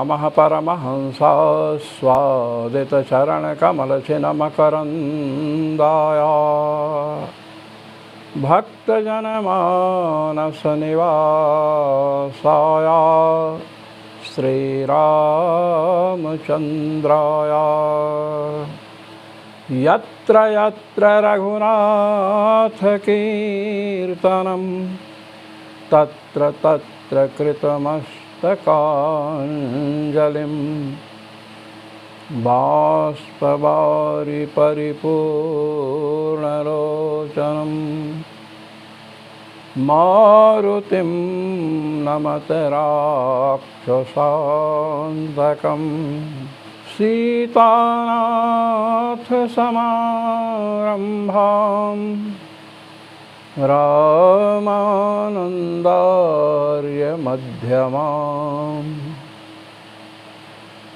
नमः परमहंसास्वादितचरणकमलचिन्मकरन्दाय भक्तजनमानसनिवासाय श्रीरामचन्द्राय यत्र यत्र रघुनाथकीर्तनं तत्र तत्र कृतमस्तकाञ्जलिं बाष्पवारि परिपूर्णलोचनं मारुतिं नमत राक्षसान्तकम् सीतानाथसमारम्भां रामानन्दार्यमध्यमाम्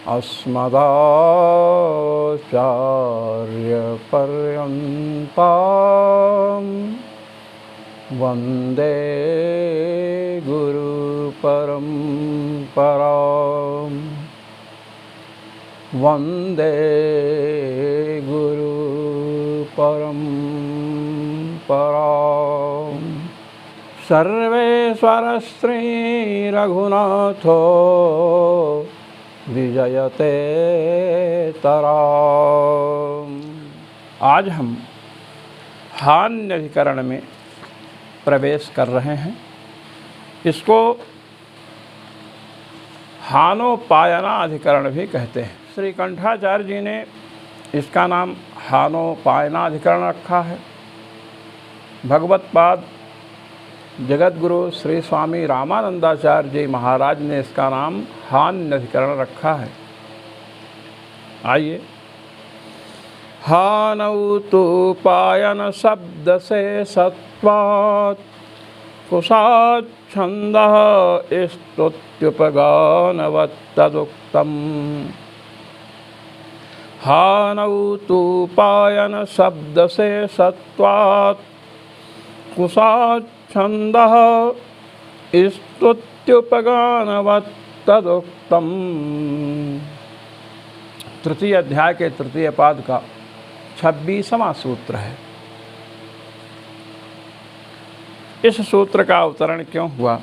अस्मदाचार्यपर्यन्तां वन्दे गुरुपरम्पराम् वन्दे गुरुपरम्पराम् सर्वेश्वरश्रीरघुनाथो विजयते तराम्। आज हम हान्य अधिकरण में प्रवेश कर रहे हैं। इसको हानोपायना अधिकरण भी कहते हैं। श्री कंठाचार्य जी ने इसका नाम हानोपायना अधिकरण रखा है। भगवत्पाद जगतगुरु श्री स्वामी रामानंदाचार्य जी महाराज ने इसका नाम हान्य अधिकरण रखा है। आइए, हानौ तु पायन शब्द से सत्वात् कुशाच्छन्दः स्तुत्युपगानवत्तदुक्तम्। हानौ तु पायन शब्द से सत्वात् कुशाच्छन्दः स्तुत्युपगानवत्तदुक्तम्। तृतीय अध्याय के तृतीय पाद का 26वां सूत्र है। इस सूत्र का अवतरण क्यों हुआ,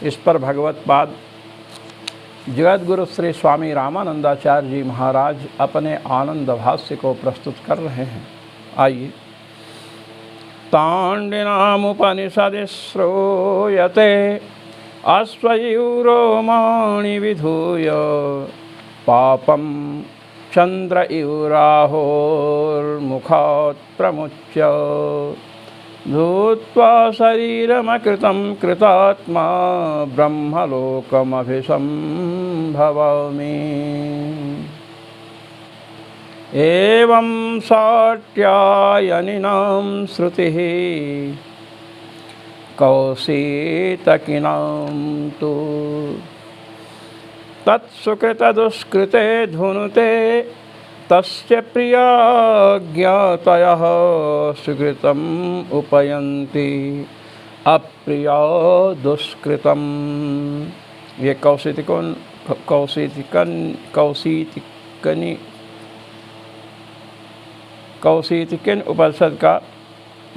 इस पर भगवत्पाद जगतगुरु श्री स्वामी रामानंदाचार्य जी महाराज अपने आनंद भाष्य को प्रस्तुत कर रहे हैं। आइए, ताण्डिनामुपनिषदि श्रूयते अश्वयूरोमाणि विधूय पापं चंद्र इवराहोर्मुखात् प्रमुच्य धूत्वा शरीरमकृतं कृतात्मा ब्रह्मलोकमभिसंभवामि। एवं साट्यायनिनां श्रुतिः कौशीतकिनां तु तत्सुकृतदुष्कृते धुनुते तस्य प्रिया ज्ञातयः सुकृतम् उपयन्ति अप्रिया दुष्कृतम्। ये कौशीतिकन उपनिषद का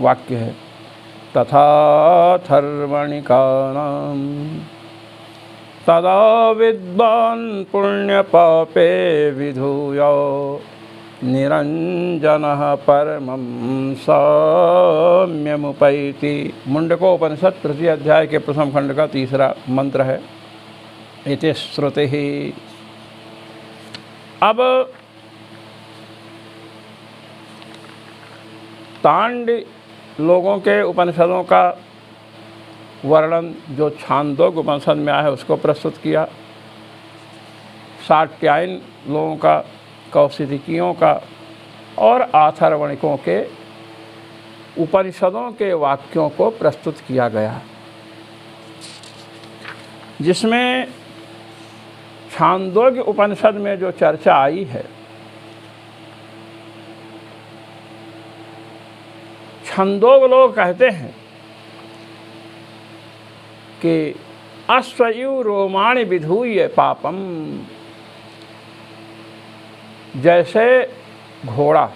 वाक्य है। तथा थर्वणिकानां तदा विद्वान् पुण्यपापे विधूय निरंजनः परमं साम्यमुपैति। मुंडकोपनिषद तृतीय अध्याय के प्रथम खंड का तीसरा मंत्र है। इति श्रुतिः। अब तांड लोगों के उपनिषदों का वर्णन जो छांदोग्य उपनिषद में आया है उसको प्रस्तुत किया। साट्यायन लोगों का, कौशितिकियों का और आथर्वणिकों के उपनिषदों के वाक्यों को प्रस्तुत किया गया, जिसमें छांदोग्य उपनिषद में जो चर्चा आई है, छंदोग लोग कहते हैं कि अश्वयु रोमाणि विधूय पापम। जैसे घोड़ा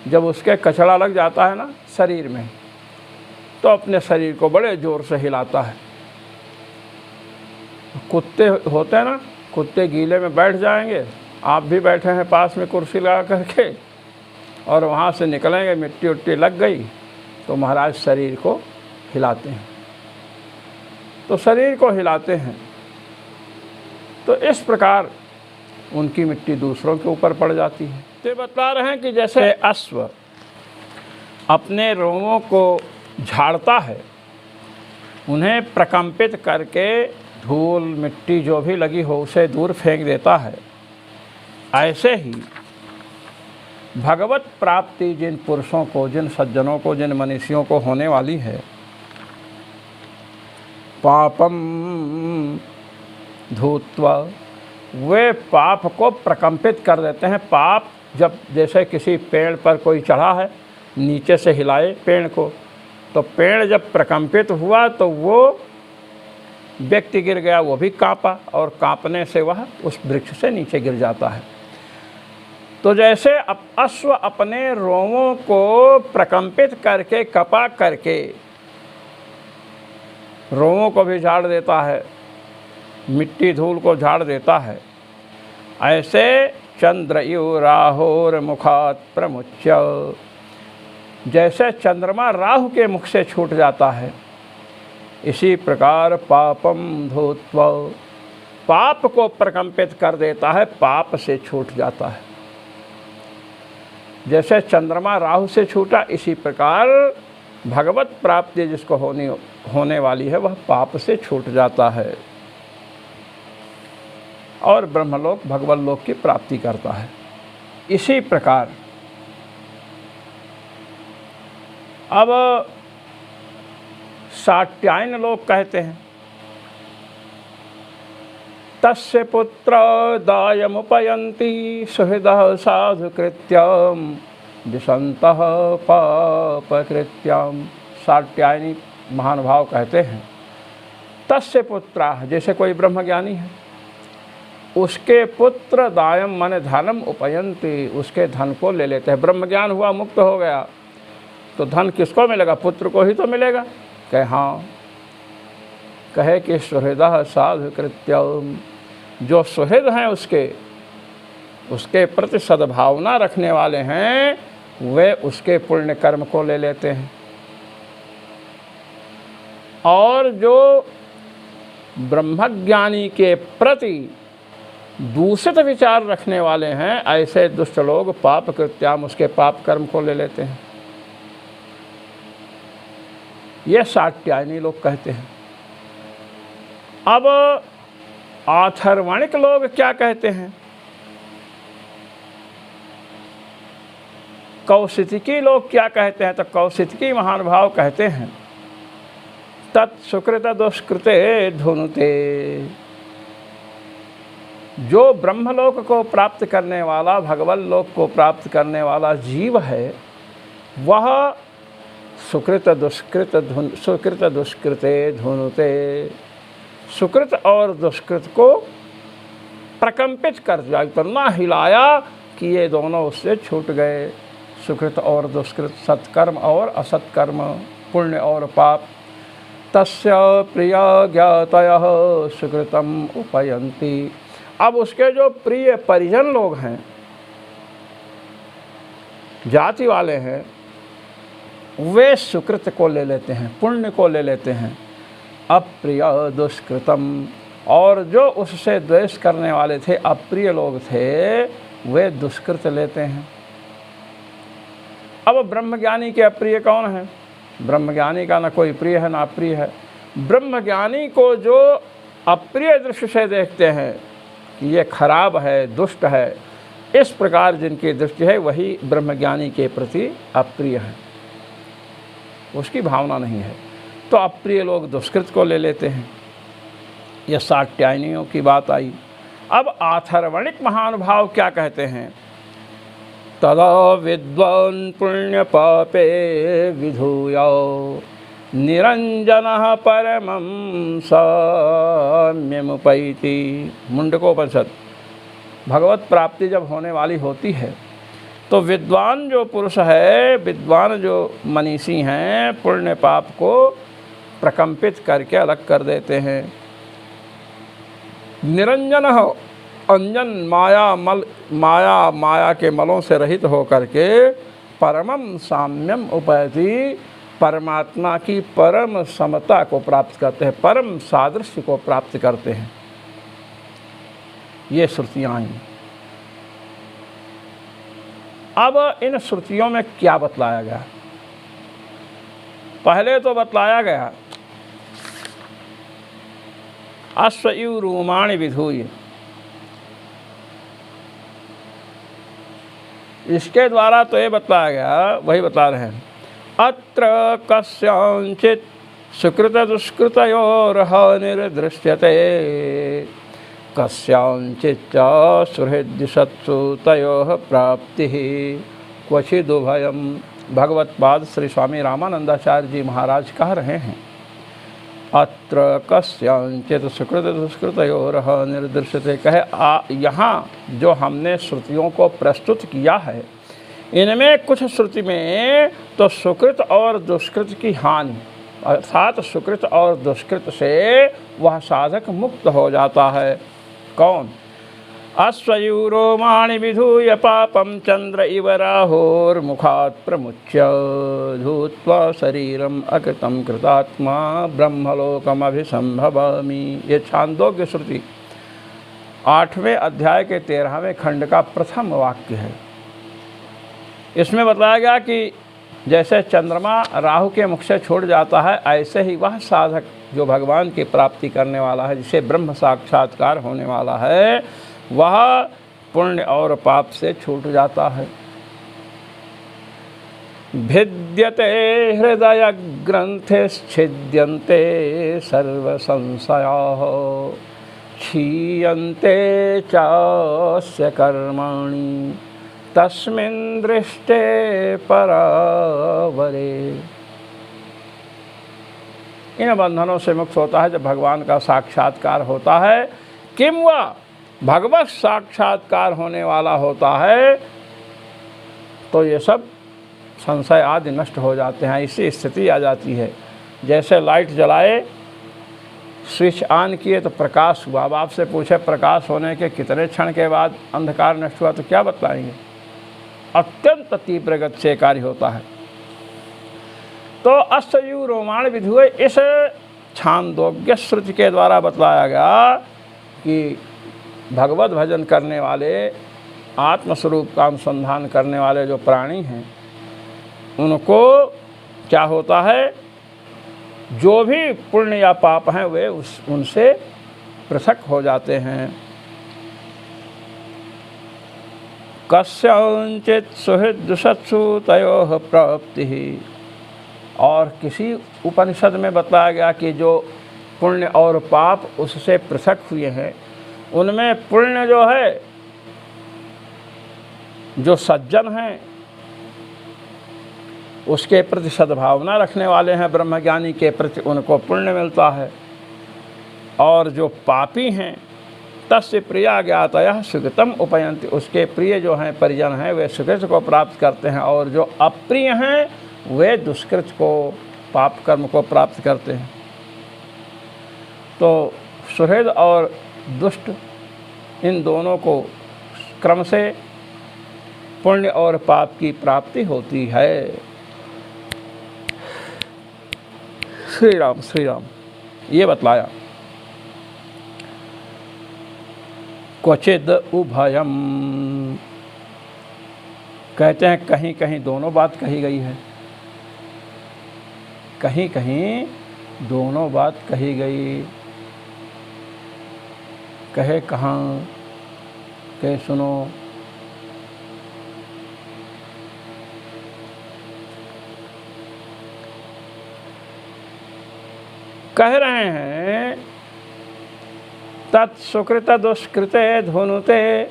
जब उसके कचड़ा लग जाता है ना शरीर में, तो अपने शरीर को बड़े जोर से हिलाता है। कुत्ते होते हैं ना, कुत्ते गीले में बैठ जाएंगे, आप भी बैठे हैं पास में कुर्सी लगा करके, और वहाँ से निकलेंगे, मिट्टी उट्टी लग गई तो महाराज शरीर को हिलाते हैं। तो शरीर को हिलाते हैं तो इस प्रकार उनकी मिट्टी दूसरों के ऊपर पड़ जाती है। तो बता रहे हैं कि जैसे अश्व अपने रोमों को झाड़ता है, उन्हें प्रकंपित करके धूल मिट्टी जो भी लगी हो उसे दूर फेंक देता है, ऐसे ही भगवत प्राप्ति जिन पुरुषों को, जिन सज्जनों को, जिन मनीषियों को होने वाली है, पापम धूत्वा, वे पाप को प्रकंपित कर देते हैं। पाप जब जैसे किसी पेड़ पर कोई चढ़ा है, नीचे से हिलाए पेड़ को, तो पेड़ जब प्रकंपित हुआ तो वो व्यक्ति गिर गया, वो भी कांपा, और कांपने से वह उस वृक्ष से नीचे गिर जाता है। तो जैसे अश्व अपने रोमों को प्रकंपित करके, कपा करके रोमों को भी झाड़ देता है, मिट्टी धूल को झाड़ देता है, ऐसे चंद्रयु राहोर मुखात प्रमुच्य, जैसे चंद्रमा राहु के मुख से छूट जाता है, इसी प्रकार पापम धूत्वा, पाप को प्रकंपित कर देता है, पाप से छूट जाता है। जैसे चंद्रमा राहु से छूटा, इसी प्रकार भगवत प्राप्ति जिसको होने वाली है, वह पाप से छूट जाता है और ब्रह्मलोक भगवत लोक की प्राप्ति करता है। इसी प्रकार अब साट्यायन लोग कहते हैं, तस्य पुत्र दायमुपयन्ति सुहृदः साधुकृत्यं दिशन्तः पापकृत्यं। साट्यायनी महानुभाव कहते हैं, तस्य पुत्र, जैसे कोई ब्रह्मज्ञानी है, उसके पुत्र दायम माने धनम उपयन्ति, उसके धन को ले लेते हैं। ब्रह्मज्ञान हुआ, मुक्त हो गया, तो धन किसको मिलेगा? पुत्र को ही तो मिलेगा। कहे हाँ, कहे कि सुहृदः साधुकृत्यम, जो सुहृद हैं उसके प्रति सद्भावना रखने वाले हैं, वे उसके पुण्य कर्म को ले लेते हैं। और जो ब्रह्मज्ञानी के प्रति दूषित विचार रखने वाले हैं, ऐसे दुष्ट लोग पाप कृत्याम, उसके पाप कर्म को ले लेते हैं। ये साट्यायनी लोग कहते हैं। अब आथर्वणिक लोग क्या कहते हैं? कौशिकी लोग क्या कहते हैं? तो कौशिकी महानुभाव कहते हैं, तत्सुकृत दुष्कृते धुनुते, जो ब्रह्मलोक को प्राप्त करने वाला, भगवत लोक को प्राप्त करने वाला जीव है, वह सुकृत दुष्कृते धुनुते, सुकृत और दुष्कृत को प्रकंपित कर दिया, इतना हिलाया कि ये दोनों उससे छूट गए। सुकृत और दुष्कृत, सत्कर्म और असत्कर्म, पुण्य और पाप। तस्य प्रिय ज्ञातयः सुकृतम उपयन्ति। अब उसके जो प्रिय परिजन लोग हैं, जाति वाले हैं, वे सुकृत को ले लेते हैं, पुण्य को ले लेते हैं। अप्रिय दुष्कृतम, और जो उससे द्वेष करने वाले थे, अप्रिय लोग थे, वे दुष्कृत लेते हैं। अब ब्रह्मज्ञानी के अप्रिय कौन है? ब्रह्मज्ञानी का ना कोई प्रिय है ना अप्रिय है। ब्रह्मज्ञानी को जो अप्रिय दृष्टि से देखते हैं कि ये खराब है, दुष्ट है, इस प्रकार जिनकी दृष्टि है, वही ब्रह्मज्ञानी के प्रति अप्रिय है, उसकी भावना नहीं है। तो अप्रिय लोग दुष्कृत को ले लेते हैं। यह साट्यायनियों की बात आई। अब आथर्वणिक महानुभाव क्या कहते हैं? तदा विद्वान् पुण्य पापे विधूय, निरंजनः परमं साम्यमुपैति। मुंडकोपनिषद। भगवत प्राप्ति जब होने वाली होती है तो विद्वान जो पुरुष है, विद्वान जो मनीषी हैं, पुण्य पाप को प्रकंपित करके अलग कर देते हैं। निरंजन हो, अंजन माया के मलों से रहित हो करके परमम साम्यम उपैति, परमात्मा की परम समता को प्राप्त करते हैं, परम सादृश्य को प्राप्त करते हैं। ये श्रुतियाँ आई। अब इन श्रुतियों में क्या बतलाया गया? पहले तो बतलाया गया अश्वयु रूमाणि विधूय। इसके द्वारा तो ये बतलाया गया, वही बता रहे हैं, अत्र कस्यांचित् सुकृत दुष्कृतयोरः निर्दृश्यते कस्यांचिच्च सुहृद्दिशत्सु तयोः प्राप्तिः क्वचिदुभयम्। भगवत पाद श्री स्वामी रामानंदाचार्य जी महाराज कह रहे हैं, अत्र कस्यांचित् सुकृत दुष्कृतयोरः निर्दृश्यते। कहे यहाँ जो हमने श्रुतियों को प्रस्तुत किया है, इनमें कुछ श्रुति में तो सुकृत और दुष्कृत की हानि, अर्थात सुकृत और दुष्कृत से वह साधक मुक्त हो जाता है। कौन? अश्वयूरोमाणि विधूय पापम चंद्र इव राहोर्मुखात् प्रमुच्य धूत्वा शरीरम अकृतं कृतात्मा ब्रह्मलोकमभिसंभवामि। ये छांदोग्य श्रुति 8वें अध्याय के 13वें खंड का प्रथम वाक्य है। इसमें बताया गया कि जैसे चंद्रमा राहु के मुख से छूट जाता है, ऐसे ही वह साधक जो भगवान की प्राप्ति करने वाला है, जिसे ब्रह्म साक्षात्कार होने वाला है, वह पुण्य और पाप से छूट जाता है। भिद्यते हृदय ग्रंथे छिद्यन्ते सर्व संशयाः क्षीयन्ते चास्य कर्माणि तस्मिन् दृष्टे परावरे। इन बंधनों से मुक्त होता है जब भगवान का साक्षात्कार होता है। किम वह भगवत साक्षात्कार होने वाला होता है तो ये सब संशय आदि नष्ट हो जाते हैं। ऐसी स्थिति आ जाती है जैसे लाइट जलाए, स्विच ऑन किए तो प्रकाश हुआ। अब आपसे पूछे प्रकाश होने के कितने क्षण के बाद अंधकार नष्ट हुआ, तो क्या बतलाएंगे? अत्यंत तीव्र गति से कार्य होता है। तो अश्वयु रोमाण विधुय, इस छांदोग्य श्रुति के द्वारा बतलाया गया कि भगवत भजन करने वाले, आत्मस्वरूप का अनुसंधान करने वाले जो प्राणी हैं, उनको क्या होता है, जो भी पुण्य या पाप हैं वे उनसे पृथक हो जाते हैं। कस्यांचित् सुहृद्दुषत्सु तयोः प्राप्तिः। और किसी उपनिषद में बताया गया कि जो पुण्य और पाप उससे पृथक हुए हैं, उनमें पुण्य जो है, जो सज्जन हैं, उसके प्रति सद्भावना रखने वाले हैं, ब्रह्मज्ञानी के प्रति उनको पुण्य मिलता है। और जो पापी हैं, तस्य प्रिया ज्ञातयः सुकृतम उपयन्ति, उसके प्रिय जो हैं, परिजन हैं, वे सुकृत को प्राप्त करते हैं। और जो अप्रिय हैं वे दुष्कृत को, पाप कर्म को प्राप्त करते हैं। तो सुहृद और दुष्ट, इन दोनों को क्रम से पुण्य और पाप की प्राप्ति होती है। श्री राम श्री राम। ये बतलाया। क्वचिद उभयम, कहते हैं कहीं कहीं दोनों बात कही गई है, कहीं कहीं दोनों बात कही गई। कहे कहाँ, कहे सुनो। कह रहे हैं तत्सुकृत दुष्कृते धुनुते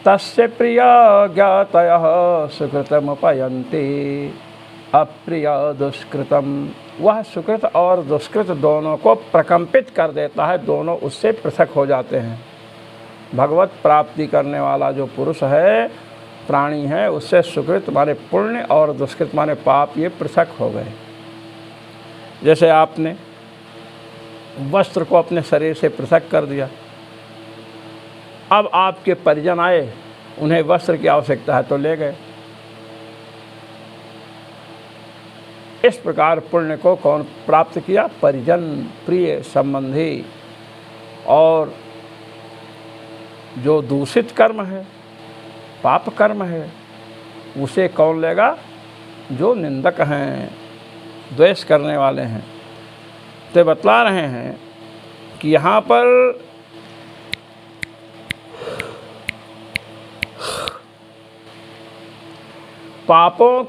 तस्य प्रिया ज्ञातयः सुकृतमुपयन्ति अप्रिय दुष्कृतम, वह सुकृत और दुष्कृत दोनों को प्रकंपित कर देता है, दोनों उससे पृथक हो जाते हैं। भगवत प्राप्ति करने वाला जो पुरुष है, प्राणी है, उससे सुकृत माने पुण्य और दुष्कृत माने पाप ये पृथक हो गए। जैसे आपने वस्त्र को अपने शरीर से पृथक कर दिया, अब आपके परिजन आए, उन्हें वस्त्र की आवश्यकता है तो ले गए। इस प्रकार पुण्य को कौन प्राप्त किया? परिजन, प्रिय संबंधी। और जो दूषित कर्म है, पाप कर्म है, उसे कौन लेगा? जो निंदक हैं, द्वेष करने वाले हैं। तो बतला रहे हैं कि यहाँ पर पापों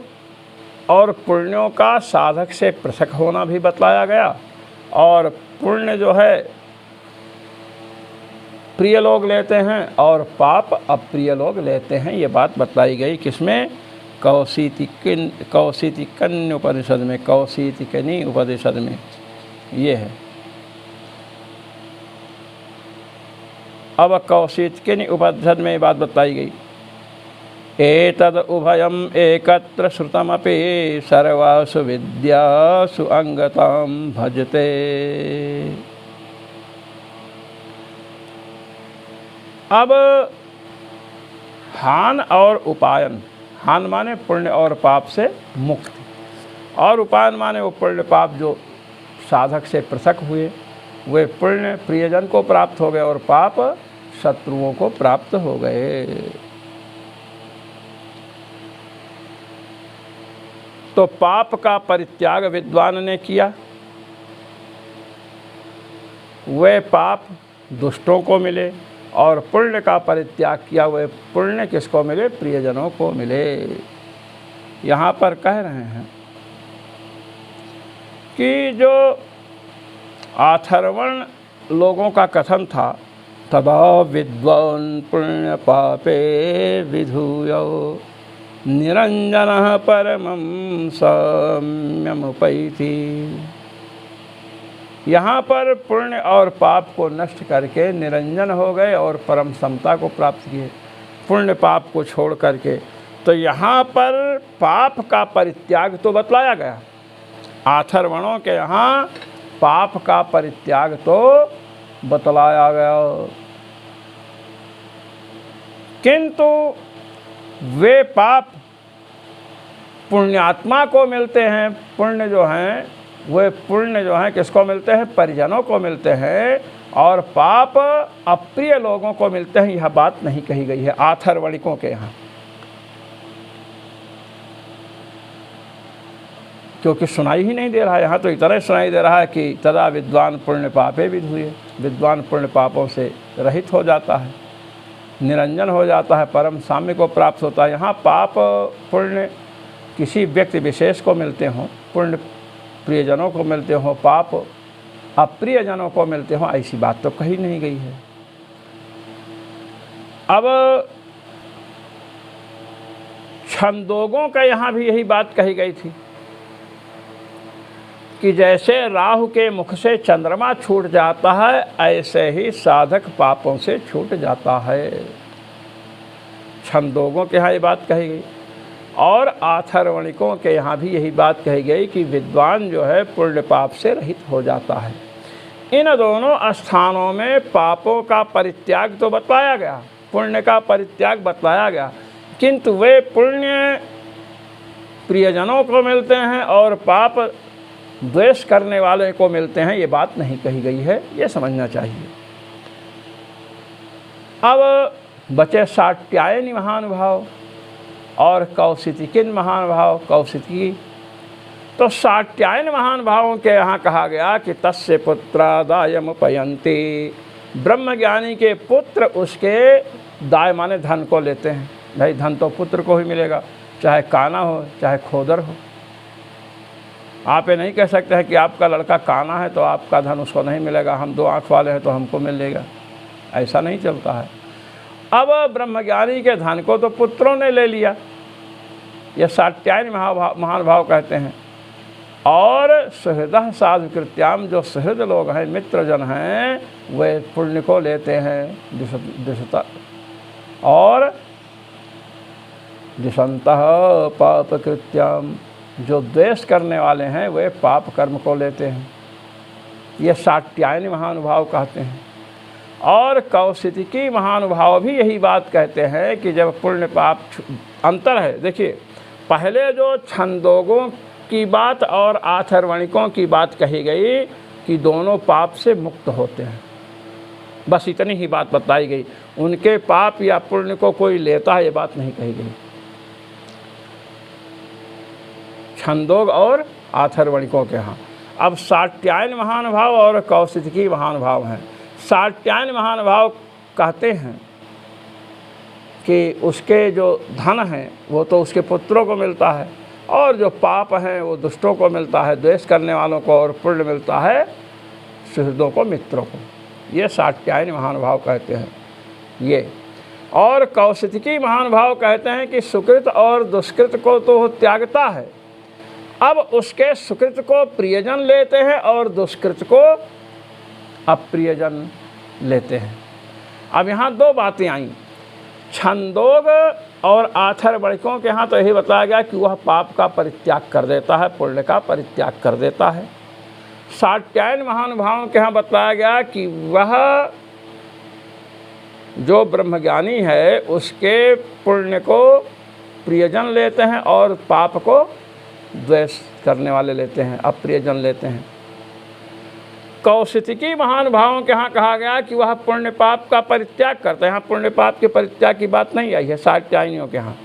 और पुण्यों का साधक से पृथक होना भी बतलाया गया, और पुण्य जो है प्रिय लोग लेते हैं और पाप अप्रिय लोग लेते हैं, ये बात बतलाई गई। किसमें? कौशितिकन्य उपनिषद में, कौशितिकनी उपनिषद में ये है। अब कौशितिकनी उपनिषद में ये बात बतलाई गई, एतद उभयम एकत्र श्रुतमपि सर्वासु विद्यासु अंगताम भजते। अब हान और उपायन, हान माने पुण्य और पाप से मुक्ति, और उपायन माने वो पुण्य पाप जो साधक से पृथक हुए, वे पुण्य प्रियजन को प्राप्त हो गए और पाप शत्रुओं को प्राप्त हो गए। तो पाप का परित्याग विद्वान ने किया, वे पाप दुष्टों को मिले, और पुण्य का परित्याग किया, वे पुण्य किसको मिले? प्रियजनों को मिले। यहाँ पर कह रहे हैं कि जो अथर्वण लोगों का कथन था, तदा विद्वान पुण्य पापे विधूयो निरंजन परमं साम्यमुपैति। यहाँ पर पुण्य और पाप को नष्ट करके निरंजन हो गए और परम समता को प्राप्त किए, पुण्य पाप को छोड़ करके। तो यहाँ पर पाप का परित्याग तो बतलाया गया, अथर्वणों के यहाँ पाप का परित्याग तो बतलाया गया, किंतु वे पाप पुण्यात्मा को मिलते हैं। पुण्य जो हैं, वे पुण्य जो हैं किसको मिलते हैं? परिजनों को मिलते हैं, और पाप अप्रिय लोगों को मिलते हैं। यह बात नहीं कही गई है अथर्वणिकों के यहाँ, क्योंकि सुनाई ही नहीं दे रहा है। यहाँ तो इतना ही सुनाई दे रहा है कि तदा विद्वान पुण्य पापे विधूये, विद्वान पुण्य पापों से रहित हो जाता है, निरंजन हो जाता है, परम साम्य को प्राप्त होता है। यहाँ पाप पुण्य किसी व्यक्ति विशेष को मिलते हों, पुण्य प्रियजनों को मिलते हों, पाप अप्रियजनों को मिलते हों, ऐसी बात तो कही नहीं गई है। अब छंदोगों का यहाँ भी यही बात कही गई थी कि जैसे राहु के मुख से चंद्रमा छूट जाता है, ऐसे ही साधक पापों से छूट जाता है। छंदोगों के यहाँ ये बात कही गई, और अथर्वणिकों के यहाँ भी यही बात कही गई कि विद्वान जो है पुण्य पाप से रहित हो जाता है। इन दोनों स्थानों में पापों का परित्याग तो बतलाया गया, पुण्य का परित्याग बतलाया गया, किंतु वे पुण्य प्रियजनों को मिलते हैं और पाप द्वेष करने वाले को मिलते हैं, ये बात नहीं कही गई है, ये समझना चाहिए। अब बचे साट्यायनी महानुभाव और कौशितिकिन महानुभाव। कौशिकी तो साट्यायन महानुभावों के यहाँ कहा गया कि तस्य पुत्रादायमुपयन्ति, ब्रह्मज्ञानी के पुत्र उसके दाय माने धन को लेते हैं। भाई धन तो पुत्र को ही मिलेगा, चाहे काना हो चाहे खोदर हो। आप ये नहीं कह सकते हैं कि आपका लड़का काना है तो आपका धन उसको नहीं मिलेगा, हम दो आँख वाले हैं तो हमको मिलेगा, ऐसा नहीं चलता है। अब ब्रह्मज्ञानी के धन को तो पुत्रों ने ले लिया, यह सात्यायन महानुभाव कहते हैं। और सुहृदः साधु कृत्याम, जो सुहृद लोग हैं, मित्रजन हैं, वे पुण्य को लेते हैं दिशता, और दिशंतः पाप कृत्याम, जो द्वेष करने वाले हैं वे पाप कर्म को लेते हैं। ये सात्यायनी महानुभाव कहते हैं। और कौशिकी महानुभाव भी यही बात कहते हैं कि जब पुण्य पाप अंतर है। देखिए, पहले जो छंदोगों की बात और आथर्वणिकों की बात कही गई कि दोनों पाप से मुक्त होते हैं, बस इतनी ही बात बताई गई। उनके पाप या पुण्य को कोई लेता है, ये बात नहीं कही गई। छंदोग और आथर्वणिकों के यहाँ। अब सात्यायन महानुभाव और कौशिकी महानुभाव हैं। सात्यायन महानुभाव कहते हैं कि उसके जो धन है वो तो उसके पुत्रों को मिलता है, और जो पाप हैं वो दुष्टों को मिलता है, द्वेष करने वालों को, और पुण्य मिलता है सुहृदों को, मित्रों को। ये सात्यायन महानुभाव कहते हैं ये। और कौशिकी महानुभाव कहते हैं कि सुकृत और दुष्कृत को तो त्यागता है, अब उसके सुकृत को प्रियजन लेते हैं और दुष्कृत को अप्रियजन लेते हैं। अब यहाँ दो बातें आई। छंदोग और आथर्वणिकों के यहाँ तो यही बताया गया कि वह पाप का परित्याग कर देता है, पुण्य का परित्याग कर देता है। सात्यायन महानुभावों के यहाँ बताया गया कि वह जो ब्रह्मज्ञानी है उसके पुण्य को प्रियजन लेते हैं और पाप को द्वेष करने वाले लेते हैं, अप्रियजन लेते हैं। कौशिकी महानुभावों के यहाँ कहा गया कि वह पुण्य पाप का परित्याग करते हैं। यहाँ पुण्य पाप के परित्याग की बात नहीं आई है सात्यायनियों के यहाँ,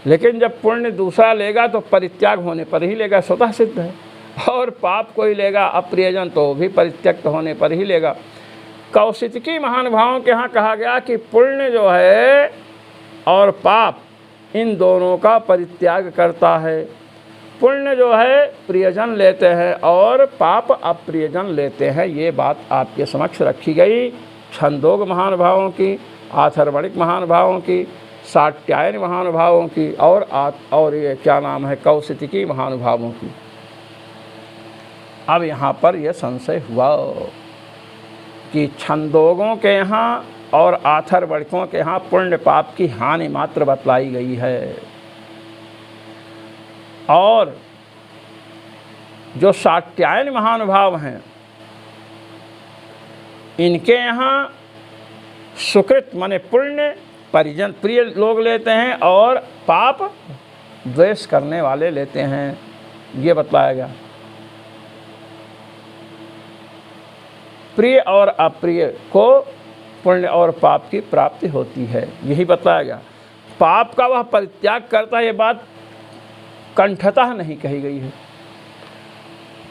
लेकिन जब पुण्य दूसरा लेगा तो परित्याग होने पर ही लेगा, स्वतः सिद्ध है। और पाप कोई लेगा अप्रियजन तो भी परित्यक्त होने पर ही लेगा। कौशिकी महानुभावों के यहाँ कहा गया कि पुण्य जो है और पाप इन दोनों का परित्याग करता है। पुण्य जो है प्रियजन लेते हैं और पाप अप्रियजन लेते हैं। ये बात आपके समक्ष रखी गई छंदोग महानुभावों की, आथर्वणिक महानुभावों की, सात्यायन महानुभावों की, और ये क्या नाम है, कौशिकी महानुभावों की। अब यहाँ पर यह संशय हुआ कि छंदोगों के यहाँ और आथर्वणिकों के यहाँ पुण्य पाप की हानि मात्र बतलाई गई है, और जो सात्यायन महानुभाव हैं इनके यहाँ सुकृत माने पुण्य परिजन प्रिय लोग लेते हैं और पाप द्वेष करने वाले लेते हैं, ये बताया गया। प्रिय और अप्रिय को पुण्य और पाप की प्राप्ति होती है, यही बताया गया। पाप का वह परित्याग करता है, ये बात कंठतः नहीं कही गई है।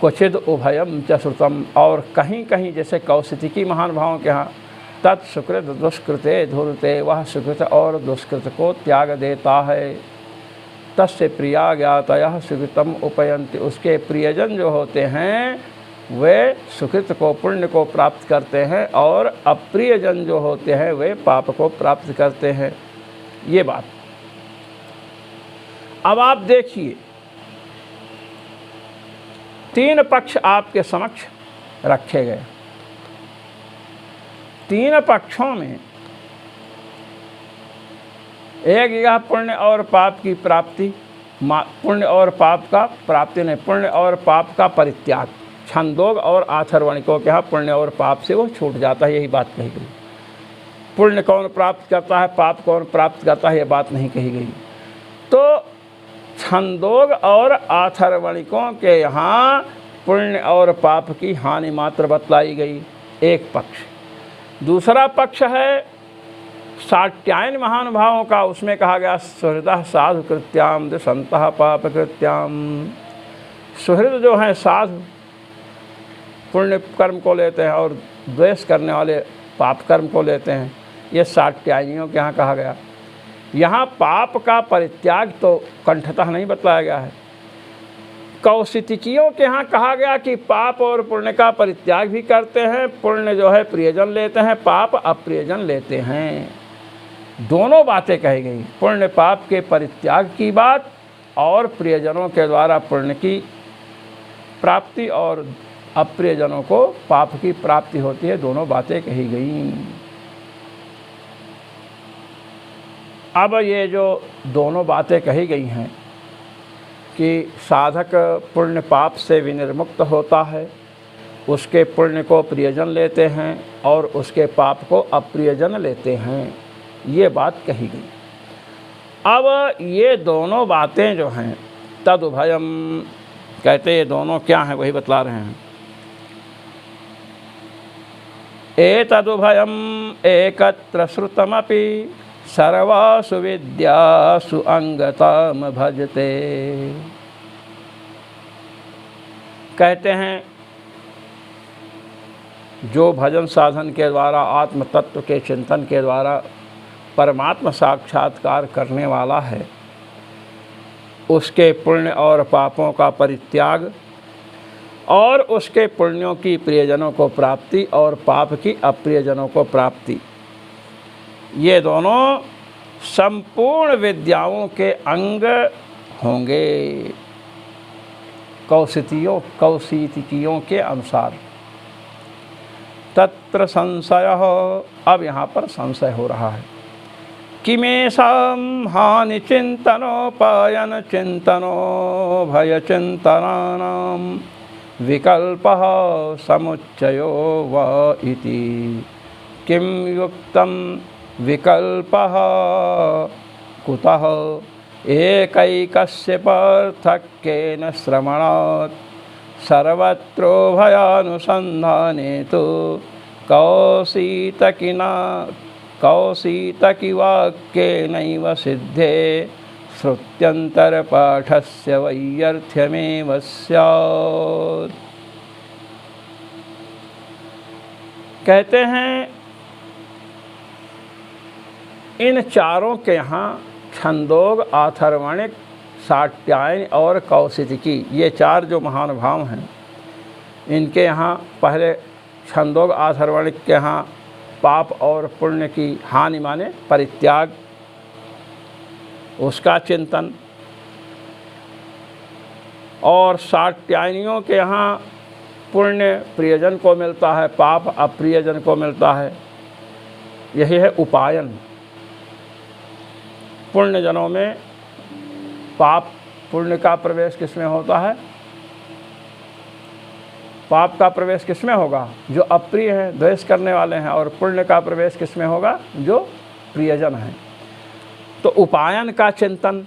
क्वचिद उभयम च श्रुतम, और कहीं कहीं जैसे कौशिकी महानुभावों के यहाँ तत्सुकृत दुष्कृते धुरते, वह सुकृत और दुष्कृत को त्याग देता है। तस्य प्रिया ज्ञातयः सुकृतम उपयन्ति, उसके प्रियजन जो होते हैं वे सुकृत को पुण्य को प्राप्त करते हैं और अप्रियजन जो होते हैं वे पाप को प्राप्त करते हैं। ये बात। अब आप देखिए, तीन पक्ष आपके समक्ष रखे गए। तीन पक्षों में एक यह पुण्य और पाप की प्राप्ति, पुण्य और पाप का प्राप्ति नहीं, पुण्य और पाप का परित्याग। छंदोग और आथर्वणिकों के यहाँ पुण्य और पाप से वो छूट जाता है, यही बात कही गई। पुण्य कौन प्राप्त करता है, पाप कौन प्राप्त करता है, ये बात नहीं कही गई। तो छंदोग और आथर्वणिकों के यहाँ पुण्य और पाप की हानि मात्र बतलाई गई, एक पक्ष। दूसरा पक्ष है सात्यायन महानुभावों का, उसमें कहा गया सुहृदः साधु कृत्याम दिशन्तः पाप कृत्याम। सुहृद जो हैं साधु पुण्य कर्म को लेते हैं और द्वेष करने वाले पाप कर्म को लेते हैं, ये सात्यायनियों के यहाँ कहा गया। यहाँ पाप का परित्याग तो कंठतः नहीं बतलाया गया है। कौशिकियों के यहाँ कहा गया कि पाप और पुण्य का परित्याग भी करते हैं, पुण्य जो है प्रियजन लेते हैं, पाप अप्रियजन लेते हैं। दोनों बातें कही गई, पुण्य पाप के परित्याग की बात और प्रियजनों के द्वारा पुण्य की प्राप्ति और अप्रियजनों को पाप की प्राप्ति होती है, दोनों बातें कही गई। अब ये जो दोनों बातें कही गई हैं कि साधक पुण्य पाप से विनिर्मुक्त होता है, उसके पुण्य को प्रियजन लेते हैं और उसके पाप को अप्रियजन लेते हैं, ये बात कही गई। अब ये दोनों बातें जो हैं तदुभयम, कहते ये दोनों क्या हैं वही बतला रहे हैं। एतदुभयम एकत्र श्रुतमपि सर्वासु विद्यासु अंगताम भजते। कहते हैं जो भजन साधन के द्वारा आत्म तत्व के चिंतन के द्वारा परमात्मा साक्षात्कार करने वाला है, उसके पुण्य और पापों का परित्याग और उसके पुण्यों की प्रियजनों को प्राप्ति और पाप की अप्रियजनों को प्राप्ति, ये दोनों संपूर्ण विद्याओं के अंग होंगे कौशितिकियों के अनुसार। तत्र संशय, अब यहाँ पर संशय हो रहा है। किमेषां हानि चिंतनोपायन चिंतनो भय चिंतनानां विकल्पः समुच्चयो व इति। किं युक्तं विकल्पः कुतः एकैकस्य पार्थक्येन श्रवणात् सर्वत्रो भयानुसन्धाने तु कौशीतकिवाक्येनैव सिद्धे श्रुत्यन्तरपाठस्य वैयर्थ्यमेव स्यात्। कहते हैं इन चारों के यहाँ छंदोग, आथर्वणिक, साट्यायन और कौशितिकी, ये चार जो महानुभाव हैं, इनके यहाँ पहले छंदोग आथर्वणिक के यहाँ पाप और पुण्य की हानि माने परित्याग, उसका चिंतन, और साट्यायनियों के यहाँ पुण्य प्रियजन को मिलता है, पाप अप्रियजन को मिलता है, यही है उपायन। पुण्य जनों में पाप, पुण्य का प्रवेश किसमें होता है? पाप का प्रवेश किसमें होगा? जो अप्रिय हैं, द्वेष करने वाले हैं। और पुण्य का प्रवेश किसमें होगा? जो प्रियजन हैं। तो उपायन का चिंतन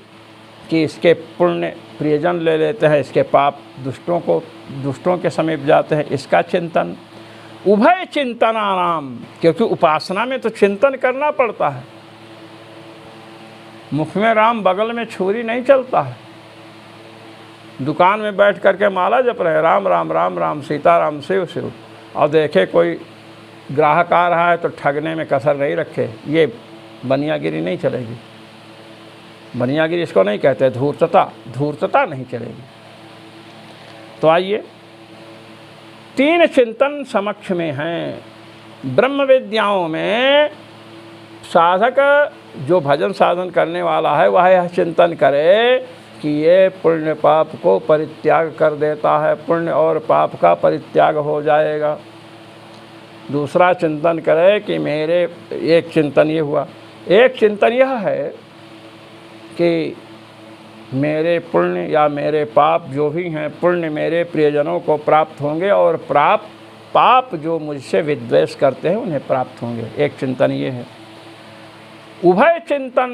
कि इसके पुण्य प्रियजन ले लेते हैं, इसके पाप दुष्टों के समीप जाते हैं, इसका चिंतन। उभय चिंतनानाम, क्योंकि उपासना में तो चिंतन करना पड़ता है। मुख में राम, बगल में छुरी नहीं चलता है। दुकान में बैठ करके माला जप रहे, राम राम राम राम सीताराम शिव शिव, और देखे कोई ग्राहक आ रहा है तो ठगने में कसर नहीं रखे, ये बनियागिरी नहीं चलेगी। बनियागिरी इसको नहीं कहते, धूर्तता नहीं चलेगी। तो आइए, तीन चिंतन समक्ष में हैं। ब्रह्म विद्याओं में साधक जो भजन साधन करने वाला है वह यह चिंतन करे कि ये पुण्य पाप को परित्याग कर देता है, पुण्य और पाप का परित्याग हो जाएगा। दूसरा चिंतन करे कि मेरे, एक चिंतन ये हुआ, एक चिंतन यह है कि मेरे पुण्य या मेरे पाप जो भी हैं, पुण्य मेरे प्रियजनों को प्राप्त होंगे और पाप जो मुझसे विद्वेष करते हैं उन्हें प्राप्त होंगे। एक चिंतन ये है। उभय चिंतन,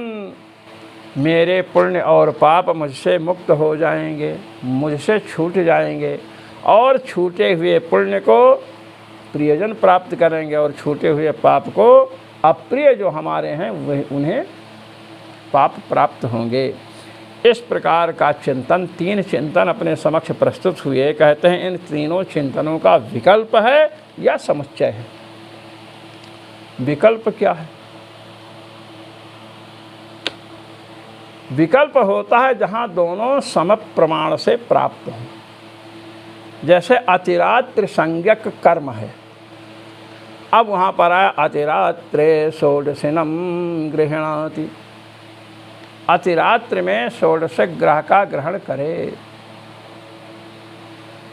मेरे पुण्य और पाप मुझसे मुक्त हो जाएंगे, मुझसे छूट जाएंगे, और छूटे हुए पुण्य को प्रियजन प्राप्त करेंगे और छूटे हुए पाप को अप्रिय जो हमारे हैं वह उन्हें पाप प्राप्त होंगे। इस प्रकार का चिंतन, तीन चिंतन अपने समक्ष प्रस्तुत हुए। कहते हैं इन तीनों चिंतनों का विकल्प है या समुच्चय है? विकल्प क्या है? विकल्प होता है जहाँ दोनों सम प्रमाण से प्राप्त हों। जैसे अतिरात्र संज्ञक कर्म है। अब वहाँ पर आया अतिरात्रे षोडशिनम गृह्णाति। अतिरात्र में षोडश ग्रह का ग्रहण करे।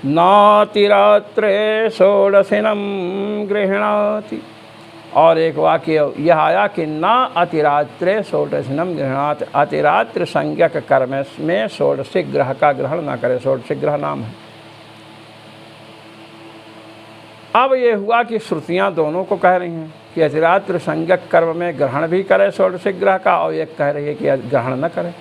नातिरात्रे षोडशिनम गृह्णाति। और एक वाक्य यह आया कि न अतिरात्रे षोडशिनम गृह्णाति। अतिरात्र संज्ञक कर्म में षोडशी ग्रह का ग्रहण न करे। षोडशी ग्रह नाम है। अब ये हुआ कि श्रुतियाँ दोनों को कह रही हैं कि अतिरात्र संज्ञक कर्म में ग्रहण भी करे षोडशी ग्रह का, और एक कह रही है कि ग्रहण न करे।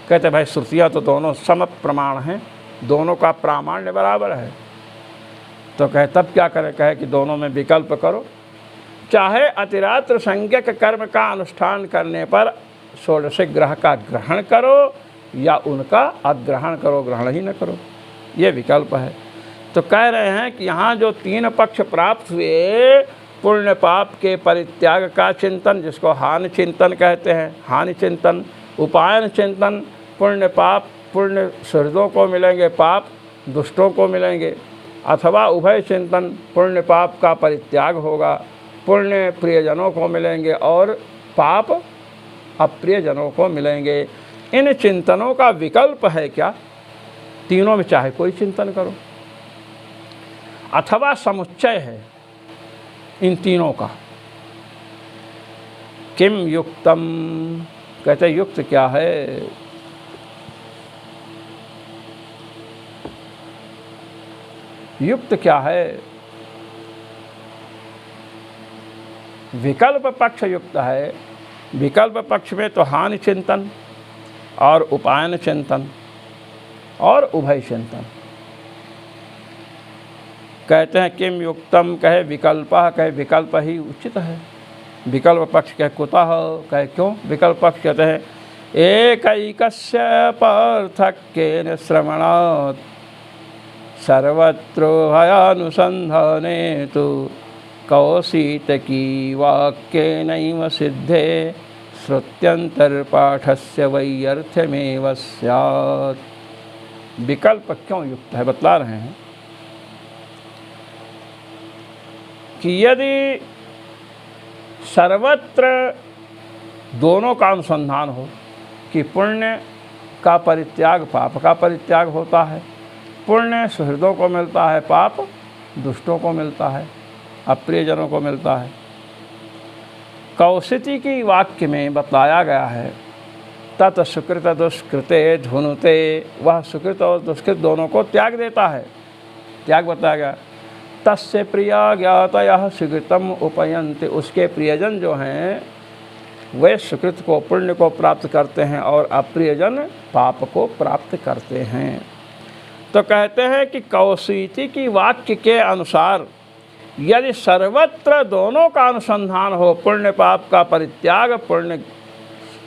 कहते भाई श्रुतियाँ तो दोनों सम प्रमाण हैं, दोनों का प्रामाण्य बराबर है। तो कहे तब क्या करें? कहे कि दोनों में विकल्प करो। चाहे अतिरात्र संज्ञक कर्म का अनुष्ठान करने पर षोडशी ग्रह का ग्रहण करो या उनका अग्रहण करो, ग्रहण ही न करो। ये विकल्प है। तो कह रहे हैं कि यहाँ जो तीन पक्ष प्राप्त हुए, पुण्य पाप के परित्याग का चिंतन, जिसको हानि चिंतन कहते हैं, हानि चिंतन, उपायन चिंतन, पुण्य पाप, पुण्य सुहृदों को मिलेंगे, पाप दुष्टों को मिलेंगे, अथवा उभय चिंतन, पुण्य पाप का परित्याग होगा, पुण्य प्रियजनों को मिलेंगे और पाप अप्रियजनों को मिलेंगे। इन चिंतनों का विकल्प है क्या? तीनों में चाहे कोई चिंतन करो, अथवा समुच्चय है इन तीनों का। किम युक्तम, कहते युक्त क्या है? युक्त क्या है? विकल्प पक्ष युक्त है। विकल्प पक्ष में तो हानि चिंतन और उपायन चिंतन और उभय चिंतन। कहते हैं किम युक्तम, कहे विकल्प, कहे विकल्प ही उचित है। विकल्प पक्ष कहे कुतः, कहे क्यों? विकल्प पक्ष कहते हैं एकैकस्य पार्थक्येन श्रवणात् सर्वत्र भयानुसंधाने तु कौशीतकी वाक्येनैव सिद्धे श्रुत्यंतरपाठस्य वैयर्थ्यमेव स्यात्। विकल्प क्यों युक्त है बतला रहे हैं कि यदि सर्वत्र दोनों का अनुसंधान हो कि पुण्य का परित्याग पाप का परित्याग होता है, पुण्य सुहृदों को मिलता है, पाप दुष्टों को मिलता है, अप्रियजनों को मिलता है। कौशिकी की वाक्य में बतलाया गया है तत् सुकृत दुष्कृते धुनुते, वह सुकृत और दुष्कृत दोनों को त्याग देता है। त्याग बताया गया। तस्य प्रिया ज्ञातयः सुकृतम उपयन्ति, उसके प्रियजन जो हैं वे सुकृत को, पुण्य को प्राप्त करते हैं और अप्रियजन पाप को प्राप्त करते हैं। तो कहते हैं कि कौशिकी की वाक्य के अनुसार यदि सर्वत्र दोनों का अनुसंधान हो, पुण्य पाप का परित्याग, पुण्य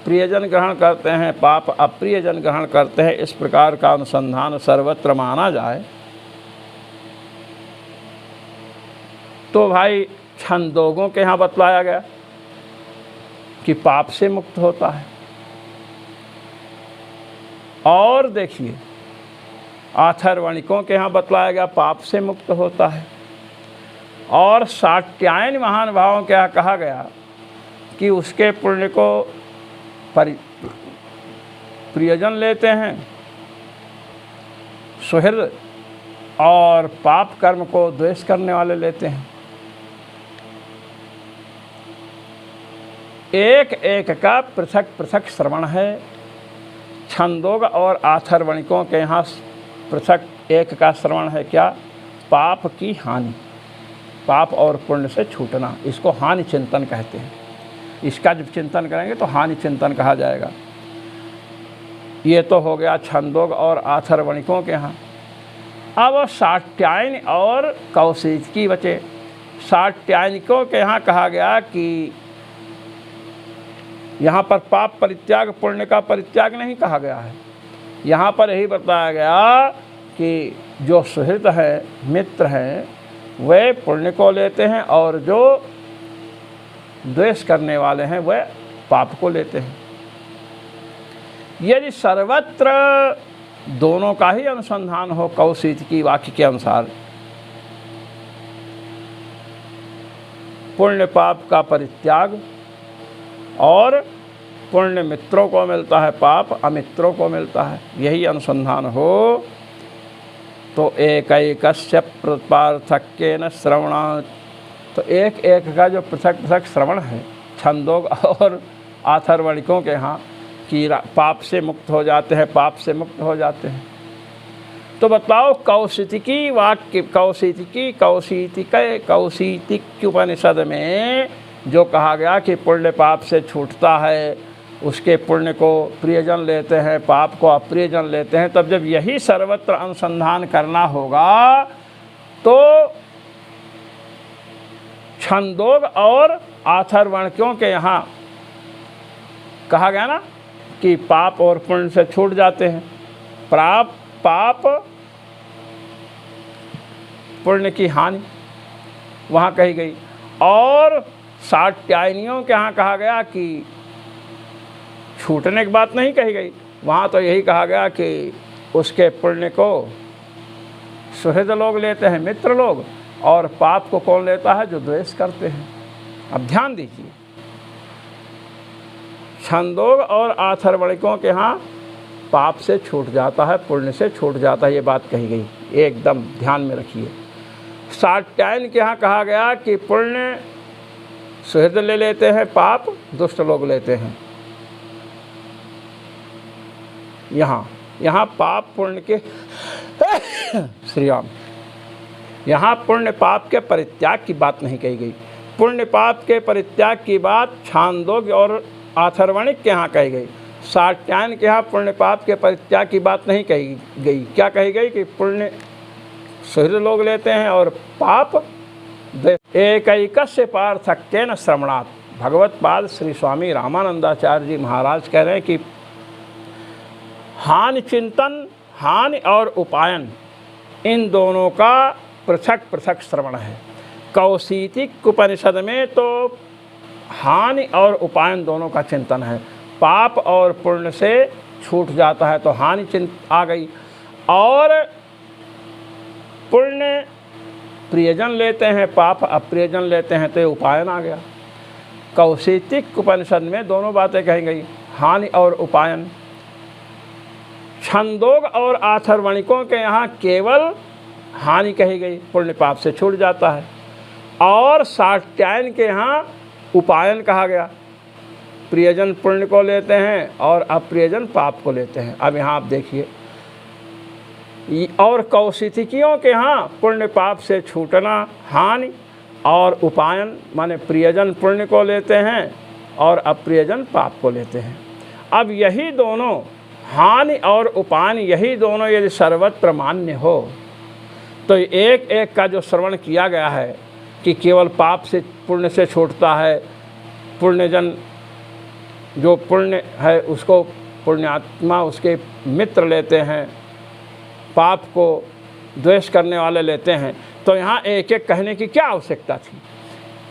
प्रियजन ग्रहण करते हैं, पाप अप्रियजन ग्रहण करते हैं, इस प्रकार का अनुसंधान सर्वत्र माना जाए, तो भाई छंदोगों के यहाँ बतलाया गया कि पाप से मुक्त होता है। और देखिए आथर्वणिकों के यहाँ बतलाया गया पाप से मुक्त होता है। और शाक्यायन महानुभावों के यहाँ कहा गया कि उसके पुण्य को प्रियजन लेते हैं सुहृद, और पाप कर्म को द्वेष करने वाले लेते हैं। एक एक का पृथक पृथक श्रवण है। छंदोग और आथर्वणिकों के यहाँ पृथक एक का श्रवण है क्या? पाप की हानि, पाप और पुण्य से छूटना, इसको हानि चिंतन कहते हैं। इसका जब चिंतन करेंगे तो हानि चिंतन कहा जाएगा। ये तो हो गया छंदोग और आथर्वणिकों के यहाँ। अब शाक्यायन और कौशिकी बचे। शाक्यायनिकों के यहाँ कहा गया कि यहाँ पर पाप परित्याग, पुण्य का परित्याग नहीं कहा गया है। यहाँ पर यही बताया गया कि जो सुहृद है, मित्र हैं, वे पुण्य को लेते हैं और जो द्वेष करने वाले हैं वे पाप को लेते हैं। यदि सर्वत्र दोनों का ही अनुसंधान हो कौशिकी वाक्य के अनुसार, पुण्य पाप का परित्याग, और पुण्य मित्रों को मिलता है, पाप अमित्रों को मिलता है। यही अनुसंधान हो तो एकैकस्य पार्थक्येन श्रवणात्, तो एक एक का जो पृथक पृथक श्रवण है छंदोग और आथर्वणिकों के यहाँ कि पाप से मुक्त हो जाते हैं, पाप से मुक्त हो जाते हैं। तो बताओ कौशितिकी वाक्य, कौशितिक उपनिषद में जो कहा गया कि पुण्य पाप से छूटता है, उसके पुण्य को प्रियजन लेते हैं, पाप को अप्रियजन लेते हैं, तब जब यही सर्वत्र अनुसंधान करना होगा तो छंदोग और आथर्वणिकों के यहाँ कहा गया ना कि पाप और पुण्य से छूट जाते हैं, पाप पुण्य की हानि वहाँ कही गई। और सात्यायनियों के यहाँ कहा गया कि छूटने की बात नहीं कही गई, वहाँ तो यही कहा गया कि उसके पुण्य को सुहृद लोग लेते हैं, मित्र लोग, और पाप को कौन लेता है? जो द्वेष करते हैं। अब ध्यान दीजिए, छंदोग और आथर्वणिकों के यहाँ पाप से छूट जाता है, पुण्य से छूट जाता है, ये बात कही गई, एकदम ध्यान में रखिए। सात्यायन के यहाँ कहा गया कि पुण्य सुहृद ले लेते हैं, पाप दुष्ट लोग लेते हैं। यहाँ पाप पुण्य के श्री राम, यहाँ पुण्य पाप के परित्याग की बात नहीं कही गई। पुण्य पाप के परित्याग की बात छांदोग्य और आथर्वणिक के यहाँ कही गई। सात्यायन के यहाँ पुण्य पाप के परित्याग की बात नहीं कही गई। क्या कही गई? कि पुण्य सुहृद लोग लेते हैं और पाप एकैकस्य पार्थक्येन श्रवणात्। भगवत पाद श्री स्वामी रामानंदाचार्य जी महाराज कह रहे हैं कि हानि चिंतन, हानि और उपायन, इन दोनों का पृथक पृथक श्रवण है। कौशितिक उपनिषद में तो हानि और उपायन दोनों का चिंतन है। पाप और पुण्य से छूट जाता है तो हानि आ गई, और पुण्य प्रियजन लेते हैं, पाप अप्रियजन लेते हैं, तो ये उपायन आ गया। कौशितिक उपनिषद में दोनों बातें कही गई, हानि और उपायन। छंदोग और आथर्वणिकों के यहाँ केवल हानि कही गई, पुण्य पाप से छूट जाता है, और सात्यायन के यहाँ उपायन कहा गया, प्रियजन पुण्य को लेते हैं और अप्रियजन पाप को लेते हैं। अब यहाँ आप देखिए, और कौशितिकियों के यहाँ पुण्य पाप से छूटना हानि, और उपायन माने प्रियजन पुण्य को लेते हैं और अप्रियजन पाप को लेते हैं। अब यही दोनों हानि और उपायन, यही दोनों यदि सर्वत्र मान्य हो तो एक एक का जो श्रवण किया गया है कि केवल पाप से पुण्य से छूटता है, पुण्यजन जो पुण्य है उसको पुण्यात्मा उसके मित्र लेते हैं, पाप को द्वेष करने वाले लेते हैं, तो यहाँ एक एक कहने की क्या आवश्यकता थी?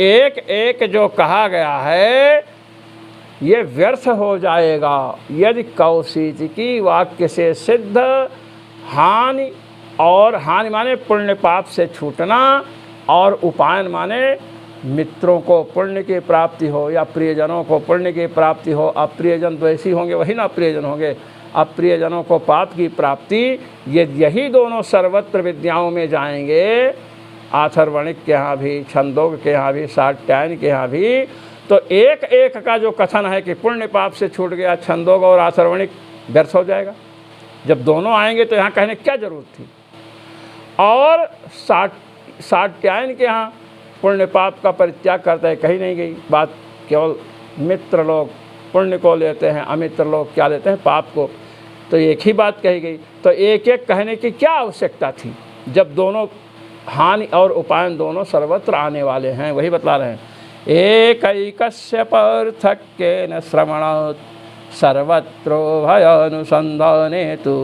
एक एक जो कहा गया है ये व्यर्थ हो जाएगा यदि कौशितिकी वाक्य से सिद्ध हानि, और हानि माने पुण्य पाप से छूटना, और उपायन माने मित्रों को पुण्य की प्राप्ति हो या प्रियजनों को पुण्य की प्राप्ति हो। अप्रियजन द्वेषी होंगे वही ना अप्रियजन होंगे, अप्रियजनों को पाप की प्राप्ति, यही दोनों सर्वत्र विद्याओं में जाएंगे, आथर्वणिक के यहाँ भी, छंदोग के यहाँ भी, सात्यायन के यहाँ भी। तो एक एक का जो कथन है कि पुण्य पाप से छूट गया, छंदोग और आथर्वणिक व्यर्थ हो जाएगा। जब दोनों आएंगे तो यहाँ कहने की क्या जरूरत थी? और सात्यायन के यहाँ पुण्य पाप का परित्याग करता है, कहीं नहीं गई बात। केवल मित्र लोग पुण्य को लेते हैं, अमित्र लोग क्या लेते हैं? पाप को। तो एक ही बात कही गई, तो एक एक कहने की क्या आवश्यकता थी जब दोनों हानि और उपायन दोनों सर्वत्र आने वाले हैं? वही बतला रहे हैं, एकैकस्य पार्थक्येन श्रवणात् सर्वत्रोभयानुसन्धाने तु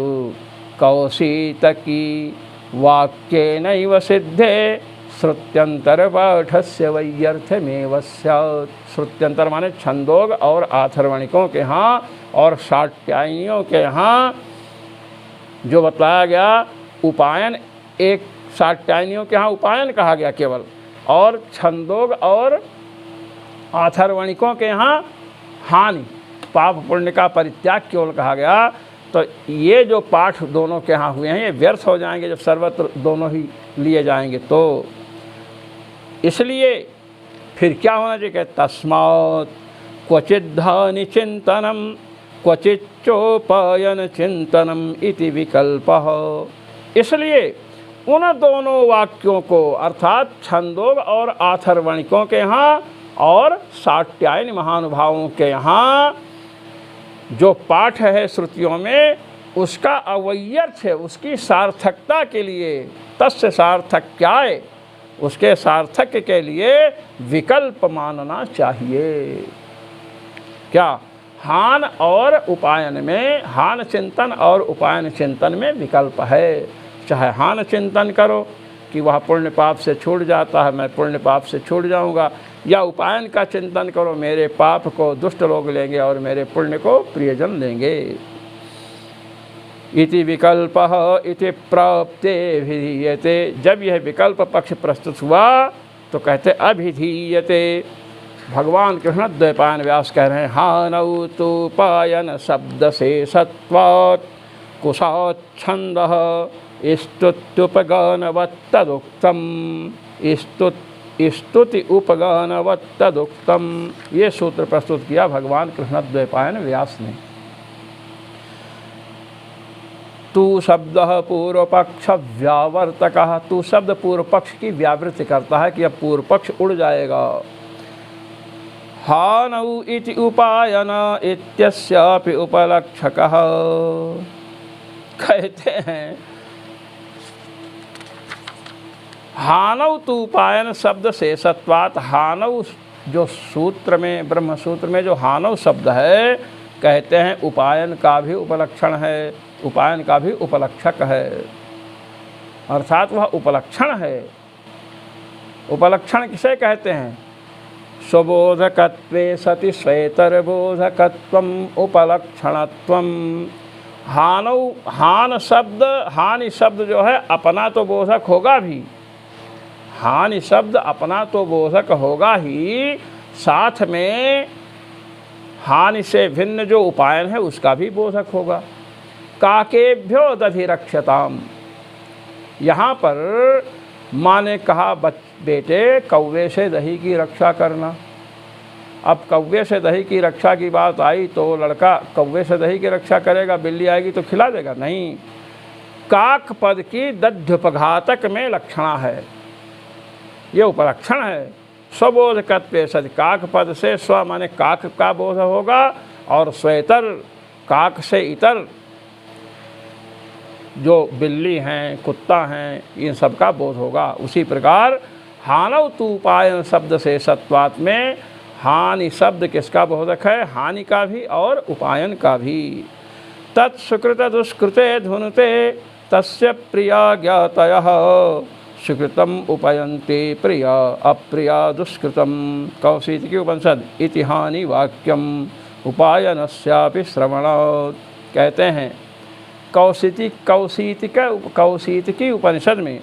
कौशितकी वाक्येनैव सिद्धे श्रुत्यंतरपाठस्य वैयर्थमेव स्यात्। श्रुत्यंतर माने छंदोग और आथर्वणिकों के यहाँ और सात्यायनियों के यहाँ जो बताया गया उपायन, एक सात्यायनियों के यहाँ उपायन कहा गया केवल, और छंदोग और आथर्वणिकों के यहाँ हानि, पाप पुण्य का परित्याग केवल कहा गया। तो ये जो पाठ दोनों के यहाँ हुए हैं ये व्यर्थ हो जाएंगे जब सर्वत्र दोनों ही लिए जाएंगे। तो इसलिए फिर क्या होना चाहिए, कहते तस्मात् क्वचिद्धानि चिंतनम क्वचिच्चोपायन चिंतनम इति विकल्पः। इसलिए उन दोनों वाक्यों को अर्थात छंदोग और आथर्वणिकों के यहाँ और साट्यायन महानुभावों के यहाँ जो पाठ है श्रुतियों में, उसका अवयर्थ है, उसकी सार्थकता के लिए तस्य सार्थक्याय, उसके सार्थक के लिए विकल्प मानना चाहिए। क्या? हान और उपायन में, हान चिंतन और उपायन चिंतन में विकल्प है। चाहे हान चिंतन करो कि वह पुण्य पाप से छूट जाता है, मैं पुण्य पाप से छूट जाऊंगा, या उपायन का चिंतन करो मेरे पाप को दुष्ट लोग लेंगे और मेरे पुण्य को प्रियजन लेंगे। इति विकल्पः इति प्राप्तेभिधीयते। जब यह विकल्प पक्ष प्रस्तुत हुआ तो कहते अभिधीयते। भगवान कृष्ण द्वैपायन व्यास कह रहे हैं हानौ तु पायन शब्द से सत्वात् कुशाच्छन्दः स्तुत्युपगानवत्तदुक्तम् स्तुति उपगानवत्तदुक्तम्। ये सूत्र प्रस्तुत किया भगवान कृष्ण द्वैपायन व्यास ने। तू शब्द पूर्व पक्ष व्यावर्तकः। तू शब्द पूर्व पक्ष की व्यावृत्ति करता है कि अब पूर्व पक्ष उड़ जाएगा। हानौ इति उपायन इत्यस्यापि उपलक्षकः। कहते हैं हानौ तु उपायन शब्द से सत्वात। हानौ जो सूत्र में, ब्रह्म सूत्र में जो हानौ शब्द है, कहते हैं उपायन का भी उपलक्षण है, उपायन का भी उपलक्षक है, अर्थात वह उपलक्षण है। उपलक्षण किसे कहते हैं? स्वबोधकत्वे सति श्वेतरबोधकत्वम उपलक्षणत्वम। हानौ, हान शब्द, हानि शब्द जो है अपना तो बोधक होगा भी, हानि शब्द अपना तो बोधक होगा ही, साथ में हानि से भिन्न जो उपायन है उसका भी बोधक होगा। काकेभ्यो दधिरक्षताम। यहाँ पर माँ ने कहा बेटे कौवे से दही की रक्षा करना। अब कौवे से दही की रक्षा की बात आई तो लड़का कौवे से दही की रक्षा करेगा, बिल्ली आएगी तो खिला देगा? नहीं। काक पद की दध्युपघातक में लक्षणा है, ये उपलक्षण है। स्वबोधकत्वे सति, काक पद से स्व माने काक का बोध होगा और स्वेतर काक से इतर जो बिल्ली हैं, कुत्ता हैं, इन सब का बोध होगा। उसी प्रकार हानौ तु उपायन शब्द से सत्वात में हानि शब्द किसका बोधक है? हानि का भी और उपायन का भी। तत्सुकृत दुष्कृते धुनुते तस्य प्रिया ज्ञातयः सुकृतम उपयन्ते प्रिया अप्रिया दुष्कृतम। कौशिकी उपनिषद इति हानि वाक्यम उपायनस्यापि श्रवणात्। कहते हैं कौशिकी उपनिषद में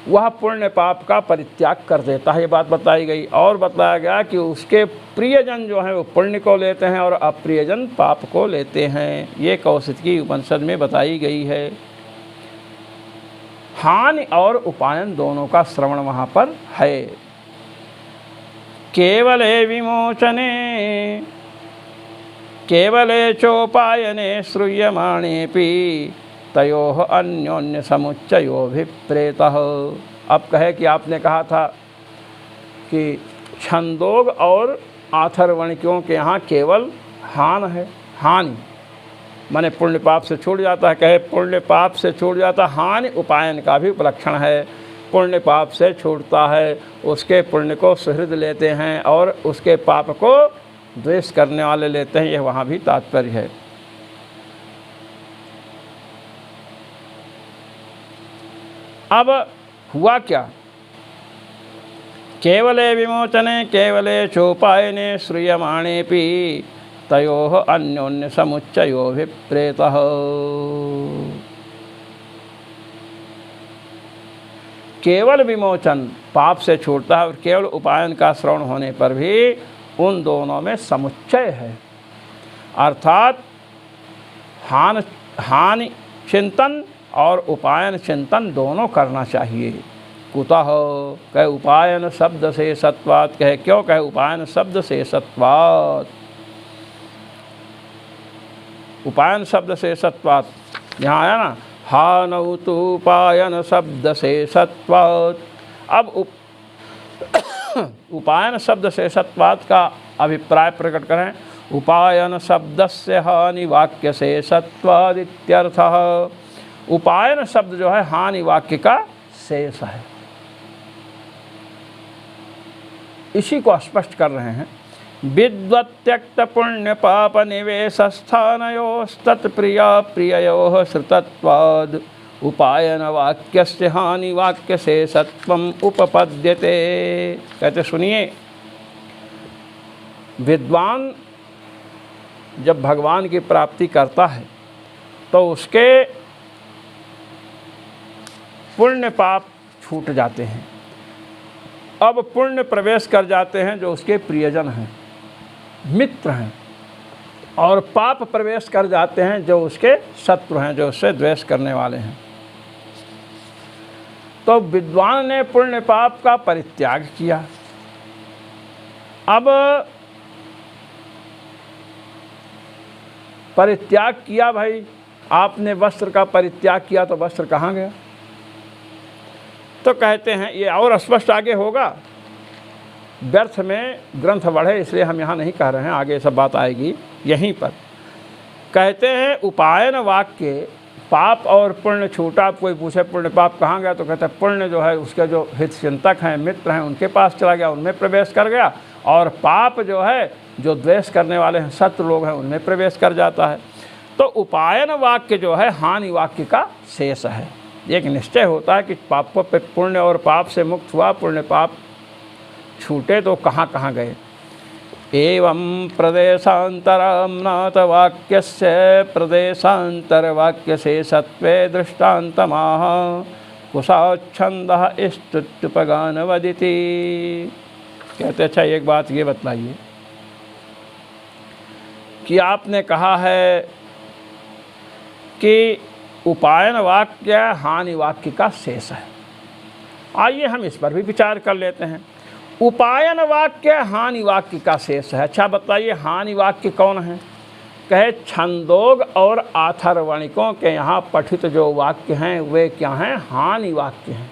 वह पुण्य पाप का परित्याग कर देता है, ये बात बताई गई। और बताया गया कि उसके प्रियजन जो हैं वो पुण्य को लेते हैं और अप्रियजन पाप को लेते हैं, ये कौशिकी उपनिषद में बताई गई है। हानि और उपायन दोनों का श्रवण वहाँ पर है। केवले विमोचने केवले चोपायने श्रूयमाणेपि तयोः अन्योन्य समुच्चयोभिप्रेतः। अब कहे कि आपने कहा था कि छंदोग और आथर्वणिकों के यहाँ केवल हान है, हानि माने पुण्य पाप से छूट जाता है। कहे पुण्य पाप से छूट जाता, हानि उपायन का भी उपलक्षण है। पुण्य पाप से छूटता है, उसके पुण्य को सुहृद लेते हैं और उसके पाप को द्वेष करने वाले लेते हैं, यह वहाँ भी तात्पर्य है। अब हुआ क्या? केवले विमोचने केवले चोपायने श्रूयमाणेपि तयोः अन्योन्य समुच्चयोभिप्रेतः। केवल विमोचन पाप से छूटता है और केवल उपायन का श्रवण होने पर भी उन दोनों में समुच्चय है। अर्थात हानि चिंतन और उपायन चिंतन दोनों करना चाहिए। कुतः कहे उपायन शब्द से सत्वात्, कहे क्यों, कहे उपायन शब्द से सत्वात्, उपायन शब्द से सत्वात्। यहाँ आया ना, हानौ तु उपायन शब्द से सत्वात्। अब उपायन शब्द से सत्वात् का अभिप्राय प्रकट करें। उपायन शब्दस्य हानि वाक्य से सत्वात् इत्यर्थः। उपायन शब्द जो है हानि वाक्य का शेष है। इसी को स्पष्ट कर रहे हैं। विद्वत्यक्त पुण्य पाप निवेशस्थानयोस्तत्प्रिया प्रिययोः श्रुतत्वाद् उपायन वाक्यस्य हानि वाक्य से सत्वम उपपद्यते। कहते सुनिए, विद्वान जब भगवान की प्राप्ति करता है तो उसके पुण्य पाप छूट जाते हैं। अब पुण्य प्रवेश कर जाते हैं जो उसके प्रियजन हैं, मित्र हैं, और पाप प्रवेश कर जाते हैं जो उसके शत्रु हैं, जो उससे द्वेष करने वाले हैं। तो विद्वान ने पुण्य पाप का परित्याग किया। अब परित्याग किया, भाई आपने वस्त्र का परित्याग किया तो वस्त्र कहाँ गया? तो कहते हैं ये और स्पष्ट आगे होगा, व्यर्थ में ग्रंथ बढ़े इसलिए हम यहाँ नहीं कह रहे हैं, आगे सब बात आएगी यहीं पर। कहते हैं उपायन वाक्य पाप और पुण्य छूटा। आप कोई पूछे पुण्य पाप कहाँ गया, तो कहते हैं पुण्य जो है उसके जो हित चिंतक हैं, मित्र हैं, उनके पास चला गया, उनमें प्रवेश कर गया, और पाप जो है जो द्वेष करने वाले हैं, शत्रु लोग हैं, उनमें प्रवेश कर जाता है। तो उपायन वाक्य जो है हानि वाक्य का शेष है। एक निश्चय होता है कि पाप पे पुण्य और पाप से मुक्त हुआ, पुण्य पाप छूटे तो कहाँ कहाँ गए। एवं प्रदेशान्तरम्नाथ वाक्यस्य प्रदेशान्तर वाक्य से सत्वे दृष्टान्तमाह कुशाच्छन्दः स्तुत्युपगानवदिति। कहते अच्छा एक बात ये बतलाइए कि आपने कहा है कि उपायन वाक्य हानि वाक्य का शेष है। आइए हम इस पर भी विचार कर लेते हैं। उपायन वाक्य हानि वाक्य का शेष है। अच्छा बताइए हानि वाक्य कौन है? कहे छंदोग और आथर्वणिकों के यहाँ पठित जो वाक्य हैं वे क्या हैं? हानि वाक्य हैं।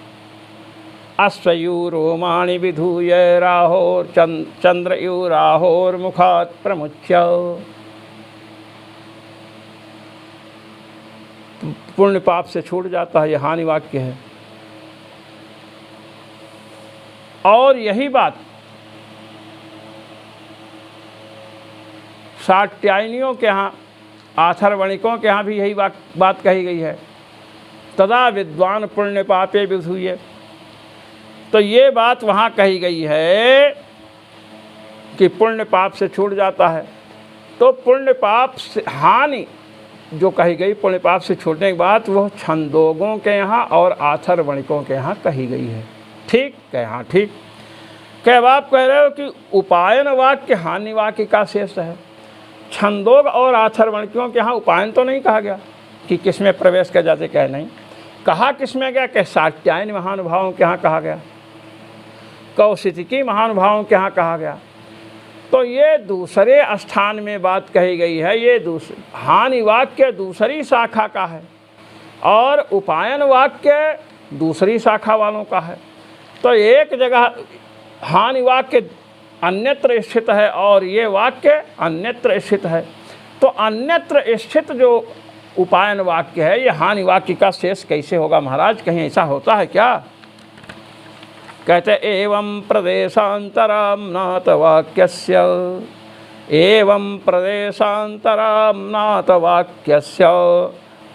अश्वयूरोमाणि विधूय राहोर चंद्रयूराहोर मुखात् प्रमुच्य। पुण्य पाप से छूट जाता है, यह हानि वाक्य है। और यही बात शाक्यायनियों के यहाँ, आथर्वणिकों के यहाँ भी यही बात कही गई है। तदा विद्वान पुण्य पापे विधूये। तो ये बात वहाँ कही गई है कि पुण्य पाप से छूट जाता है। तो पुण्य पाप से हानि जो कही गई, पुण्य पाप से छूटने की बात, वो छंदोगों के यहाँ और आथर्वणिकों के यहाँ कही गई है। ठीक है, हाँ ठीक। क्या आप कह रहे हो कि उपायन वाक्य हानि वाक्य का शेष है? छंदोग और आथर्वणिकों के यहाँ उपायन तो नहीं कहा गया कि किसमें प्रवेश कर जाते, कह नहीं कहा। किसमें गया? कि शाक्यायन महानुभावों के यहाँ कहा गया, कौशिकी महानुभावों के यहाँ कहा गया। तो ये दूसरे स्थान में बात कही गई है। ये हानि वाक्य दूसरी शाखा का है और उपायन वाक्य दूसरी शाखा वालों का है। तो एक जगह हानि वाक्य अन्यत्र स्थित है और ये वाक्य अन्यत्र स्थित है। तो अन्यत्र स्थित जो उपायन वाक्य है ये हानि वाक्य का शेष कैसे होगा महाराज? कहीं ऐसा होता है क्या? कहते एवं प्रदेशान्तराम्नाथ वाक्यस्य, एवं प्रदेशान्तराम्नाथ वाक्यस्य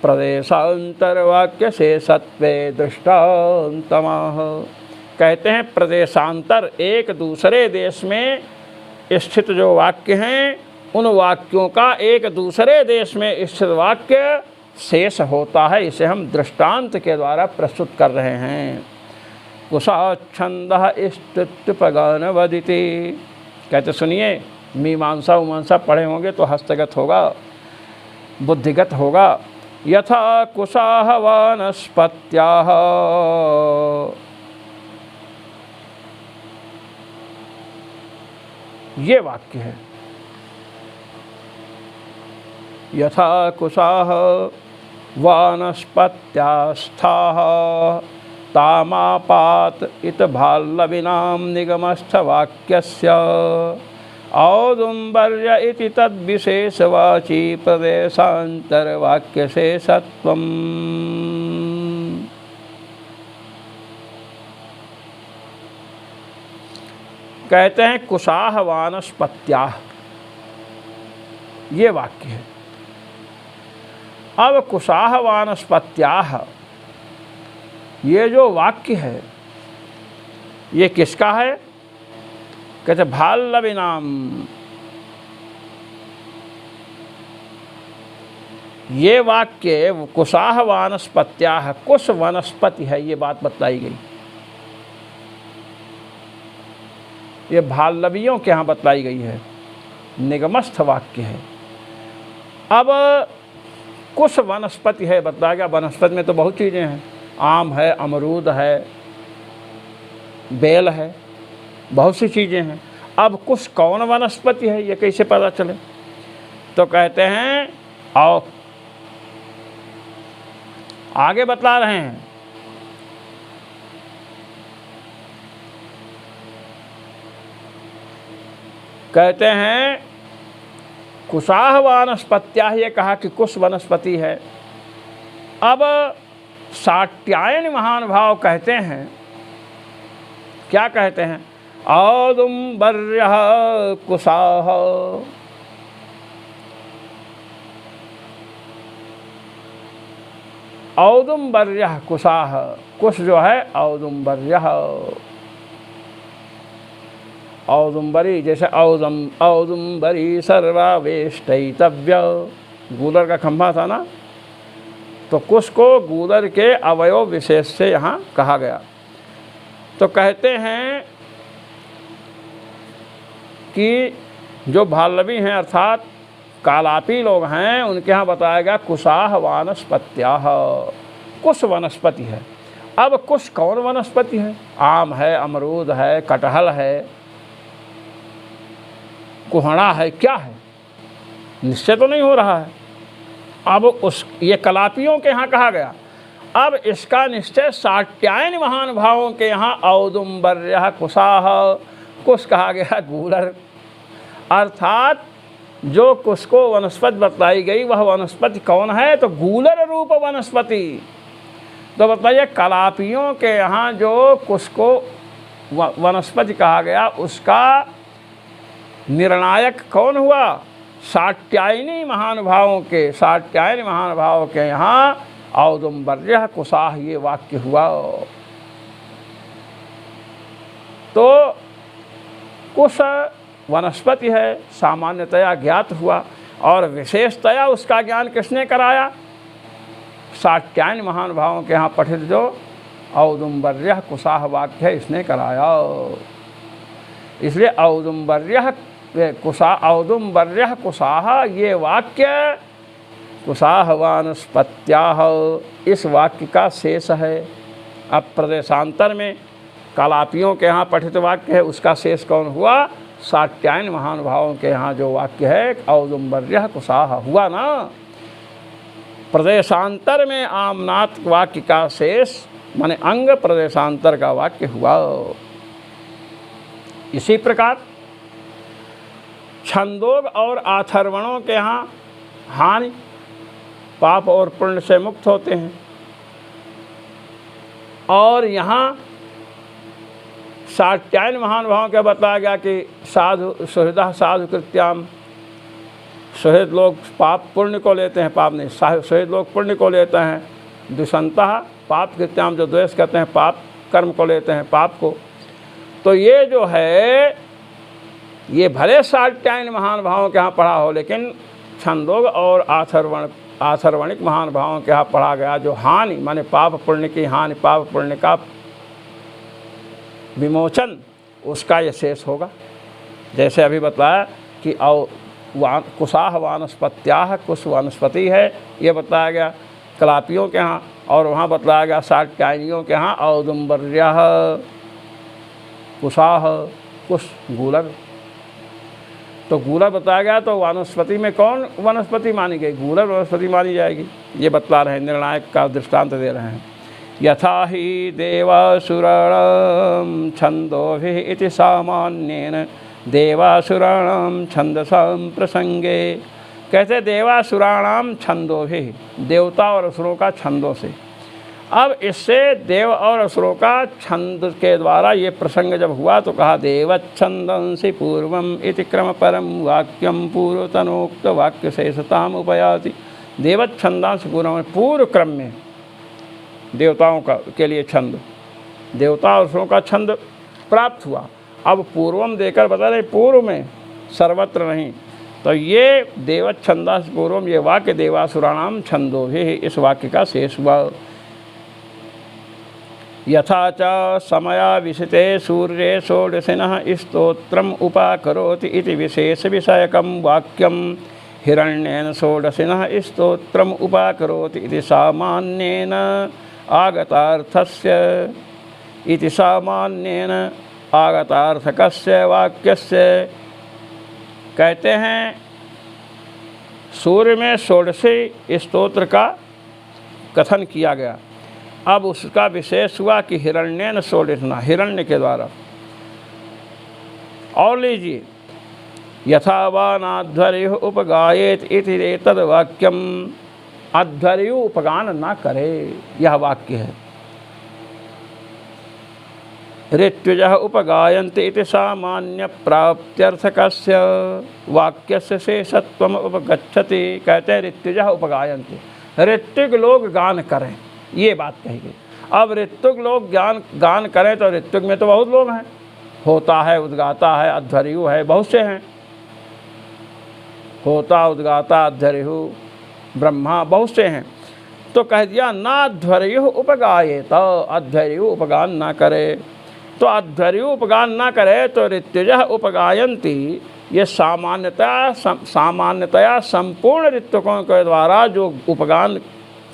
प्रदेशान्तर वाक्य से सत्वे दृष्टान्तमाह। कहते हैं प्रदेशांतर, एक दूसरे देश में स्थित जो वाक्य हैं उन वाक्यों का एक दूसरे देश में स्थित वाक्य शेष होता है। इसे हम दृष्टांत के द्वारा प्रस्तुत कर रहे हैं। कुशाच्छंदः स्तुत्युपगनवदिति। कहते सुनिए, मीमांसा उमांसा पढ़े होंगे तो हस्तगत होगा, बुद्धिगत होगा। यथा कुशाः वानस्पत्याः, ये वाक्य है। यथा कुशाः वानस्पत्यास्थाः तामापात इत भाल्लविनां निगमस्थवाक्यस्य औदुम्बर्य इति तद्विशेषवाची प्रदेशान्तरवाक्यशेषत्वम्। कहते हैं कुशाः वानस्पत्याः, ये वाक्य है। अब कुशाः वानस्पत्याः, ये जो वाक्य है ये किसका है? कहते भाल्लविनाम, ये वाक्य कुशाः वानस्पत्याः, कुश वनस्पति है, ये बात बतलाई गई। ये भाल्लवियों के यहाँ बतलाई गई है, निगमस्थ वाक्य है। अब कुश वनस्पति है बताया गया। वनस्पति में तो बहुत चीज़ें हैं, आम है, अमरूद है, बेल है, बहुत सी चीज़ें हैं। अब कुश कौन वनस्पति है ये कैसे पता चले? तो कहते हैं, आओ आगे बतला रहे हैं। कहते हैं कुशाः वानस्पत्याः, ये कहा कि कुश वनस्पति है। अब शाट्यायन महानुभाव कहते हैं, क्या कहते हैं? औदुम्बर्यः कुशाः, औदुम्बर्यः कुशाः, कुश जो है औदुम्बर्यः, औदुम्बरी, जैसे औदुम्बरी सर्वावेष्टयितव्य, गूलर का खंभा था ना, तो कुश को गूलर के अवयव विशेष से यहाँ कहा गया। तो कहते हैं कि जो भाल्लवी हैं अर्थात कालापी लोग हैं, उनके यहाँ बताया गया कुशाः वानस्पत्याः, कुश वनस्पति है। अब कुश कौन वनस्पति है? आम है, अमरूद है, कटहल है, कुहड़ा है, क्या है निश्चय तो नहीं हो रहा है। अब उस ये कलापियों के यहाँ कहा गया। अब इसका निश्चय शाट्यायन महानुभावों के यहाँ औदुम्बर्यः कुशाः, कुश कहा गया गूलर, अर्थात जो कुश को वनस्पति बतलाई गई वह वनस्पति कौन है? तो गूलर रूप वनस्पति। तो बताइए कलापियों के यहाँ जो कुश को वनस्पति कहा गया उसका निर्णायक कौन हुआ? शाट्यायनी महानुभावों के, शाट्यायन महानुभावों के यहाँ औदुम्बर्यः कुशाः ये वाक्य हुआ। तो कुश वनस्पति है, सामान्यतया ज्ञात हुआ, और विशेषतया उसका ज्ञान किसने कराया? शाट्यायन महानुभावों के यहाँ पठित जो औदुम्बर्यः कुशाः वाक्य है इसने कराया। इसलिए औदुम्बर्यः कुशाः ये वाक्य कुशाः वानस्पत्याः इस वाक्य का शेष है। अब प्रदेशांतर में कलापियों के यहाँ पठित वाक्य है, उसका शेष कौन हुआ? शाट्यायन महानुभावों के यहाँ जो वाक्य है औदुम्बर्यः कुशाः हुआ ना। प्रदेशांतर में आमनाथ वाक्य का शेष माने अंग प्रदेशांतर का वाक्य हुआ। इसी प्रकार छंदोग और आथर्वणों के यहाँ हानि पाप और पुण्य से मुक्त होते हैं, और यहाँ शाट्यायन महानुभावों के बताया गया कि साधु सुहृदः साधु कृत्याम, सुहृद लोग पाप पुण्य को लेते हैं, पाप नहीं, सुहृद लोग पुण्य को लेते हैं। दुष्यंतः पाप कृत्याम, जो द्वेष करते हैं पाप कर्म को लेते हैं, पाप को। तो ये जो है ये भले शाट्यायन महानुभावों के यहाँ पढ़ा हो, लेकिन छंदोग और आथर्वणिक महानुभावों के यहाँ पढ़ा गया जो हानि माने पाप पुण्य की हानि, पाप पुण्य का विमोचन उसका ये शेष होगा। जैसे अभी बताया कि कुशाह वानस्पत्याह, कुश वनस्पति है, ये बताया गया कलापियों के यहाँ, और वहाँ बताया गया साट्यायनियों के यहाँ औदुम्बर्यः, कुशाह कुश गूलर। तो गूलर बताया गया, तो वनस्पति में कौन वनस्पति मानी गई? गूलर वनस्पति मानी जाएगी। ये बतला रहे हैं, निर्णायक का दृष्टांत दे रहे हैं। यथा ही देवासुराणां छन्दोभिः इति सामान्येन देवासुराणां छन्दसां प्रसंगे। कहते देवासुराणां छन्दोभिः, देवता और असुरों का छंदों से। अब इससे देव और असुरों का छंद के द्वारा ये प्रसंग जब हुआ तो कहा देवच्छन्दंसि पूर्वम इति क्रम परम वाक्यम पूर्वतनोक्त वाक्य शेषताम उपयाति। देवच्छंदांसि पूर्वम, पूर्व क्रम में देवताओं का के लिए छंद, देवता और असुरों का छंद प्राप्त हुआ। अब पूर्वम देकर बता रहे पूर्व में, सर्वत्र नहीं। तो ये देवच्छंदांसि पूर्वम, ये वाक्य देवासुराणाम छंदोभिः, इस वाक्य का शेष हुआ। यथा च समयाविशिते सूर्ये षोडशिनः स्तोत्रम् उपाकरोति इति विशेष विषयकं वाक्यं हिरण्येन षोडशिनः स्तोत्रम् उपाकरोति इति सामान्येन आगतार्थस्य इति सामान्येन आगतार्थकस्य वाक्यस्य। कहते हैं सूर्य में षोडशी स्तोत्र का कथन किया गया। अब उसका विशेष हुआ कि हिरण्येन षोडशिना, हिरण्य के द्वारा। और लीजिए यथावानाध्वर्युः उपगायेत इति एतद् वाक्यम, अध्वर्यु उपगान ना करे, यह वाक्य है। ऋत्विजः उपगायन्ति इति सामान्य प्राप्त्यर्थकस्य वाक्यस्य शेषत्वम् उपगच्छति। कहते हैं ऋत्विजः उपगायन्ति, ऋत्विक लोग गान करें, ये बात कही गई। अब ऋत्विक लोग गान करें तो ऋत्विक में तो बहुत लोग हैं, होता है, उद्गाता है, अध्वर्यु है, बहुत से हैं। होता, उद्गाता, अध्वर्यु, ब्रह्मा, बहुत से हैं। तो कह दिया ना अध्वर्यु उपगायेत, अध्वर्यु उपगान ना करे। तो अध्वर्यु उपगान ना करे तो ऋत्विजः उपगायन्ति, ये सामान्यतया संपूर्ण ऋत्विकों के द्वारा जो उपगान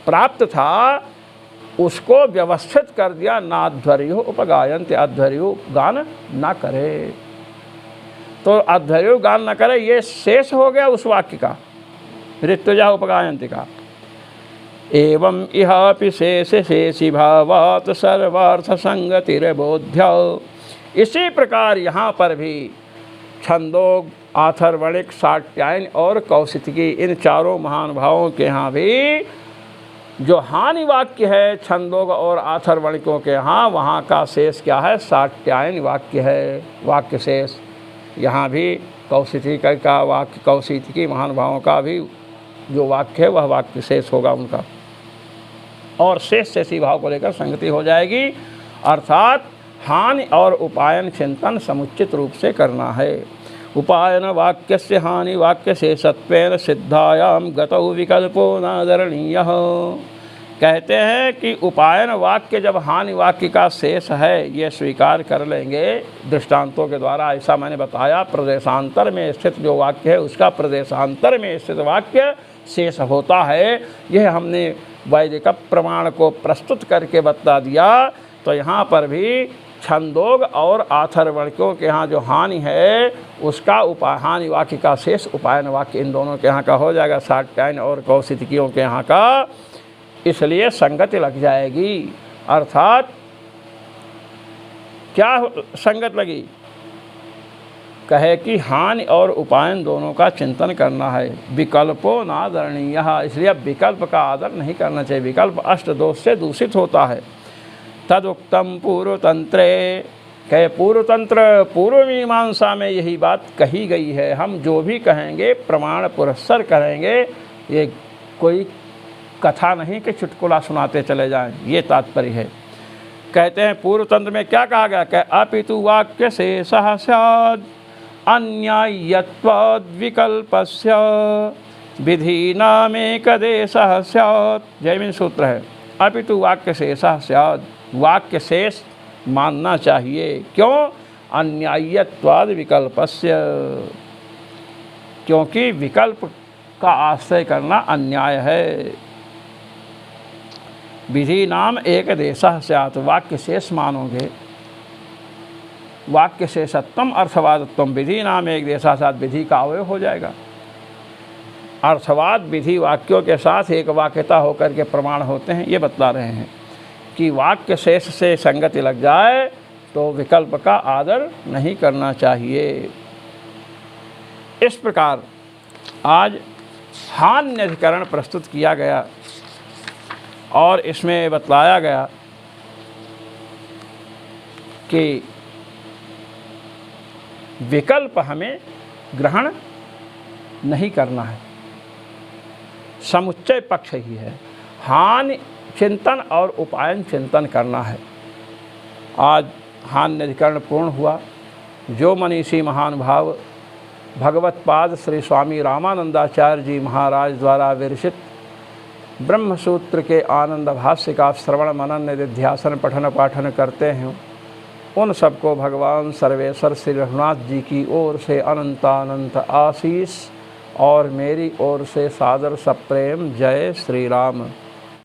प्राप्त था उसको व्यवस्थित कर दिया। ना अध्वर्यु उपगायन्ति, अध्वर्यु गान ना करे। तो अध्वर्यु गान ना करे, ये शेष हो गया उस वाक्य का, ऋत्विजः उपगायन्ति का। एवं इहापि शेष शेषी भावात् सर्वार्थ संगतिर्बोध्य। इसी प्रकार यहाँ पर भी छंदोग, आथर्वणिक, साट्यायन और कौशिकी, इन चारों महानुभावों के यहाँ भी जो हानि वाक्य है छंदोग और आथर्वणिकों के यहाँ, वहाँ का शेष क्या है? साट्यायन वाक्य है, वाक्य शेष। यहाँ भी कौशिकी का वाक्य, कौशिकी महानुभावों का भी जो वाक्य है वह वाक्य शेष होगा उनका, और शेष शेषी भाव को लेकर संगति हो जाएगी। अर्थात हानि और उपायन चिंतन समुचित रूप से करना है। उपायन वाक्यस्य हानि वाक्य शेषत्वेन सिद्धायाम गतौ विकल्पो नादरणीयः। कहते हैं कि उपायन वाक्य जब हानि वाक्य का शेष है ये स्वीकार कर लेंगे दृष्टांतों के द्वारा। ऐसा मैंने बताया, प्रदेशांतर में स्थित जो वाक्य है उसका प्रदेशांतर में स्थित वाक्य शेष होता है। यह हमने वैदिक प्रमाण को प्रस्तुत करके बता दिया। तो यहाँ पर भी छंदोग और आथर्वणिकों के यहाँ जो हानि है उसका हानि वाक्य का शेष उपायन वाक्य इन दोनों के यहाँ का हो जाएगा, साट्यायन और कौशिकियों के यहाँ का। इसलिए संगति लग जाएगी। अर्थात क्या संगत लगी? कहे कि हानि और उपायन दोनों का चिंतन करना है। विकल्पो नादरणीय, इसलिए विकल्प का आदर नहीं करना चाहिए। विकल्प अष्ट दोष से दूषित होता है। तदुक्तम पूर्वतंत्रे, कहे पूर्वतंत्र, पूर्व मीमांसा में यही बात कही गई है। हम जो भी कहेंगे प्रमाण पुरस्सर करेंगे, ये कोई कथा नहीं कि चुटकुला सुनाते चले जाएं, ये तात्पर्य है। कहते हैं पूर्वतंत्र में क्या कहा गया? कह अपितु वाक्य शेषः स्यात् अन्याय्यत्वाद् विकल्पस्य विधीनामेकदेशः स्यात्। जैमिन सूत्र है। अपितु वाक्य शेषः स्यात्, वाक्य शेष मानना चाहिए। क्यों? अन्याय्यत्वाद विकल्पस्य, क्योंकि विकल्प का आश्रय करना अन्याय है। विधि नाम एक देशः स्यात्, वाक्य शेष मानोगे, वाक्य शेषत्वम अर्थवादत्वम, विधि नाम एक देशः स्यात्, विधि का अवयव हो जाएगा। अर्थवाद विधि वाक्यों के साथ एक वाक्यता होकर के प्रमाण होते हैं। ये बतला रहे हैं कि वाक्य शेष से संगति लग जाए तो विकल्प का आदर नहीं करना चाहिए। इस प्रकार आज हान्य अधिकरण प्रस्तुत किया गया और इसमें बतलाया गया कि विकल्प हमें ग्रहण नहीं करना है, समुच्चय पक्ष ही है। हानि चिंतन और उपायन चिंतन करना है। आज हान्य अधिकरण पूर्ण हुआ। जो मनीषी महानुभाव भगवत पाद श्री स्वामी रामानंदाचार्य जी महाराज द्वारा विरचित ब्रह्मसूत्र के आनंद भाष्य का श्रवण मनन निधिध्यासन पठन पाठन करते हैं, उन सबको भगवान सर्वेश्वर श्री रघुनाथ जी की ओर से अनंतानंत आशीष और मेरी ओर से सादर सप्रेम जय श्री राम।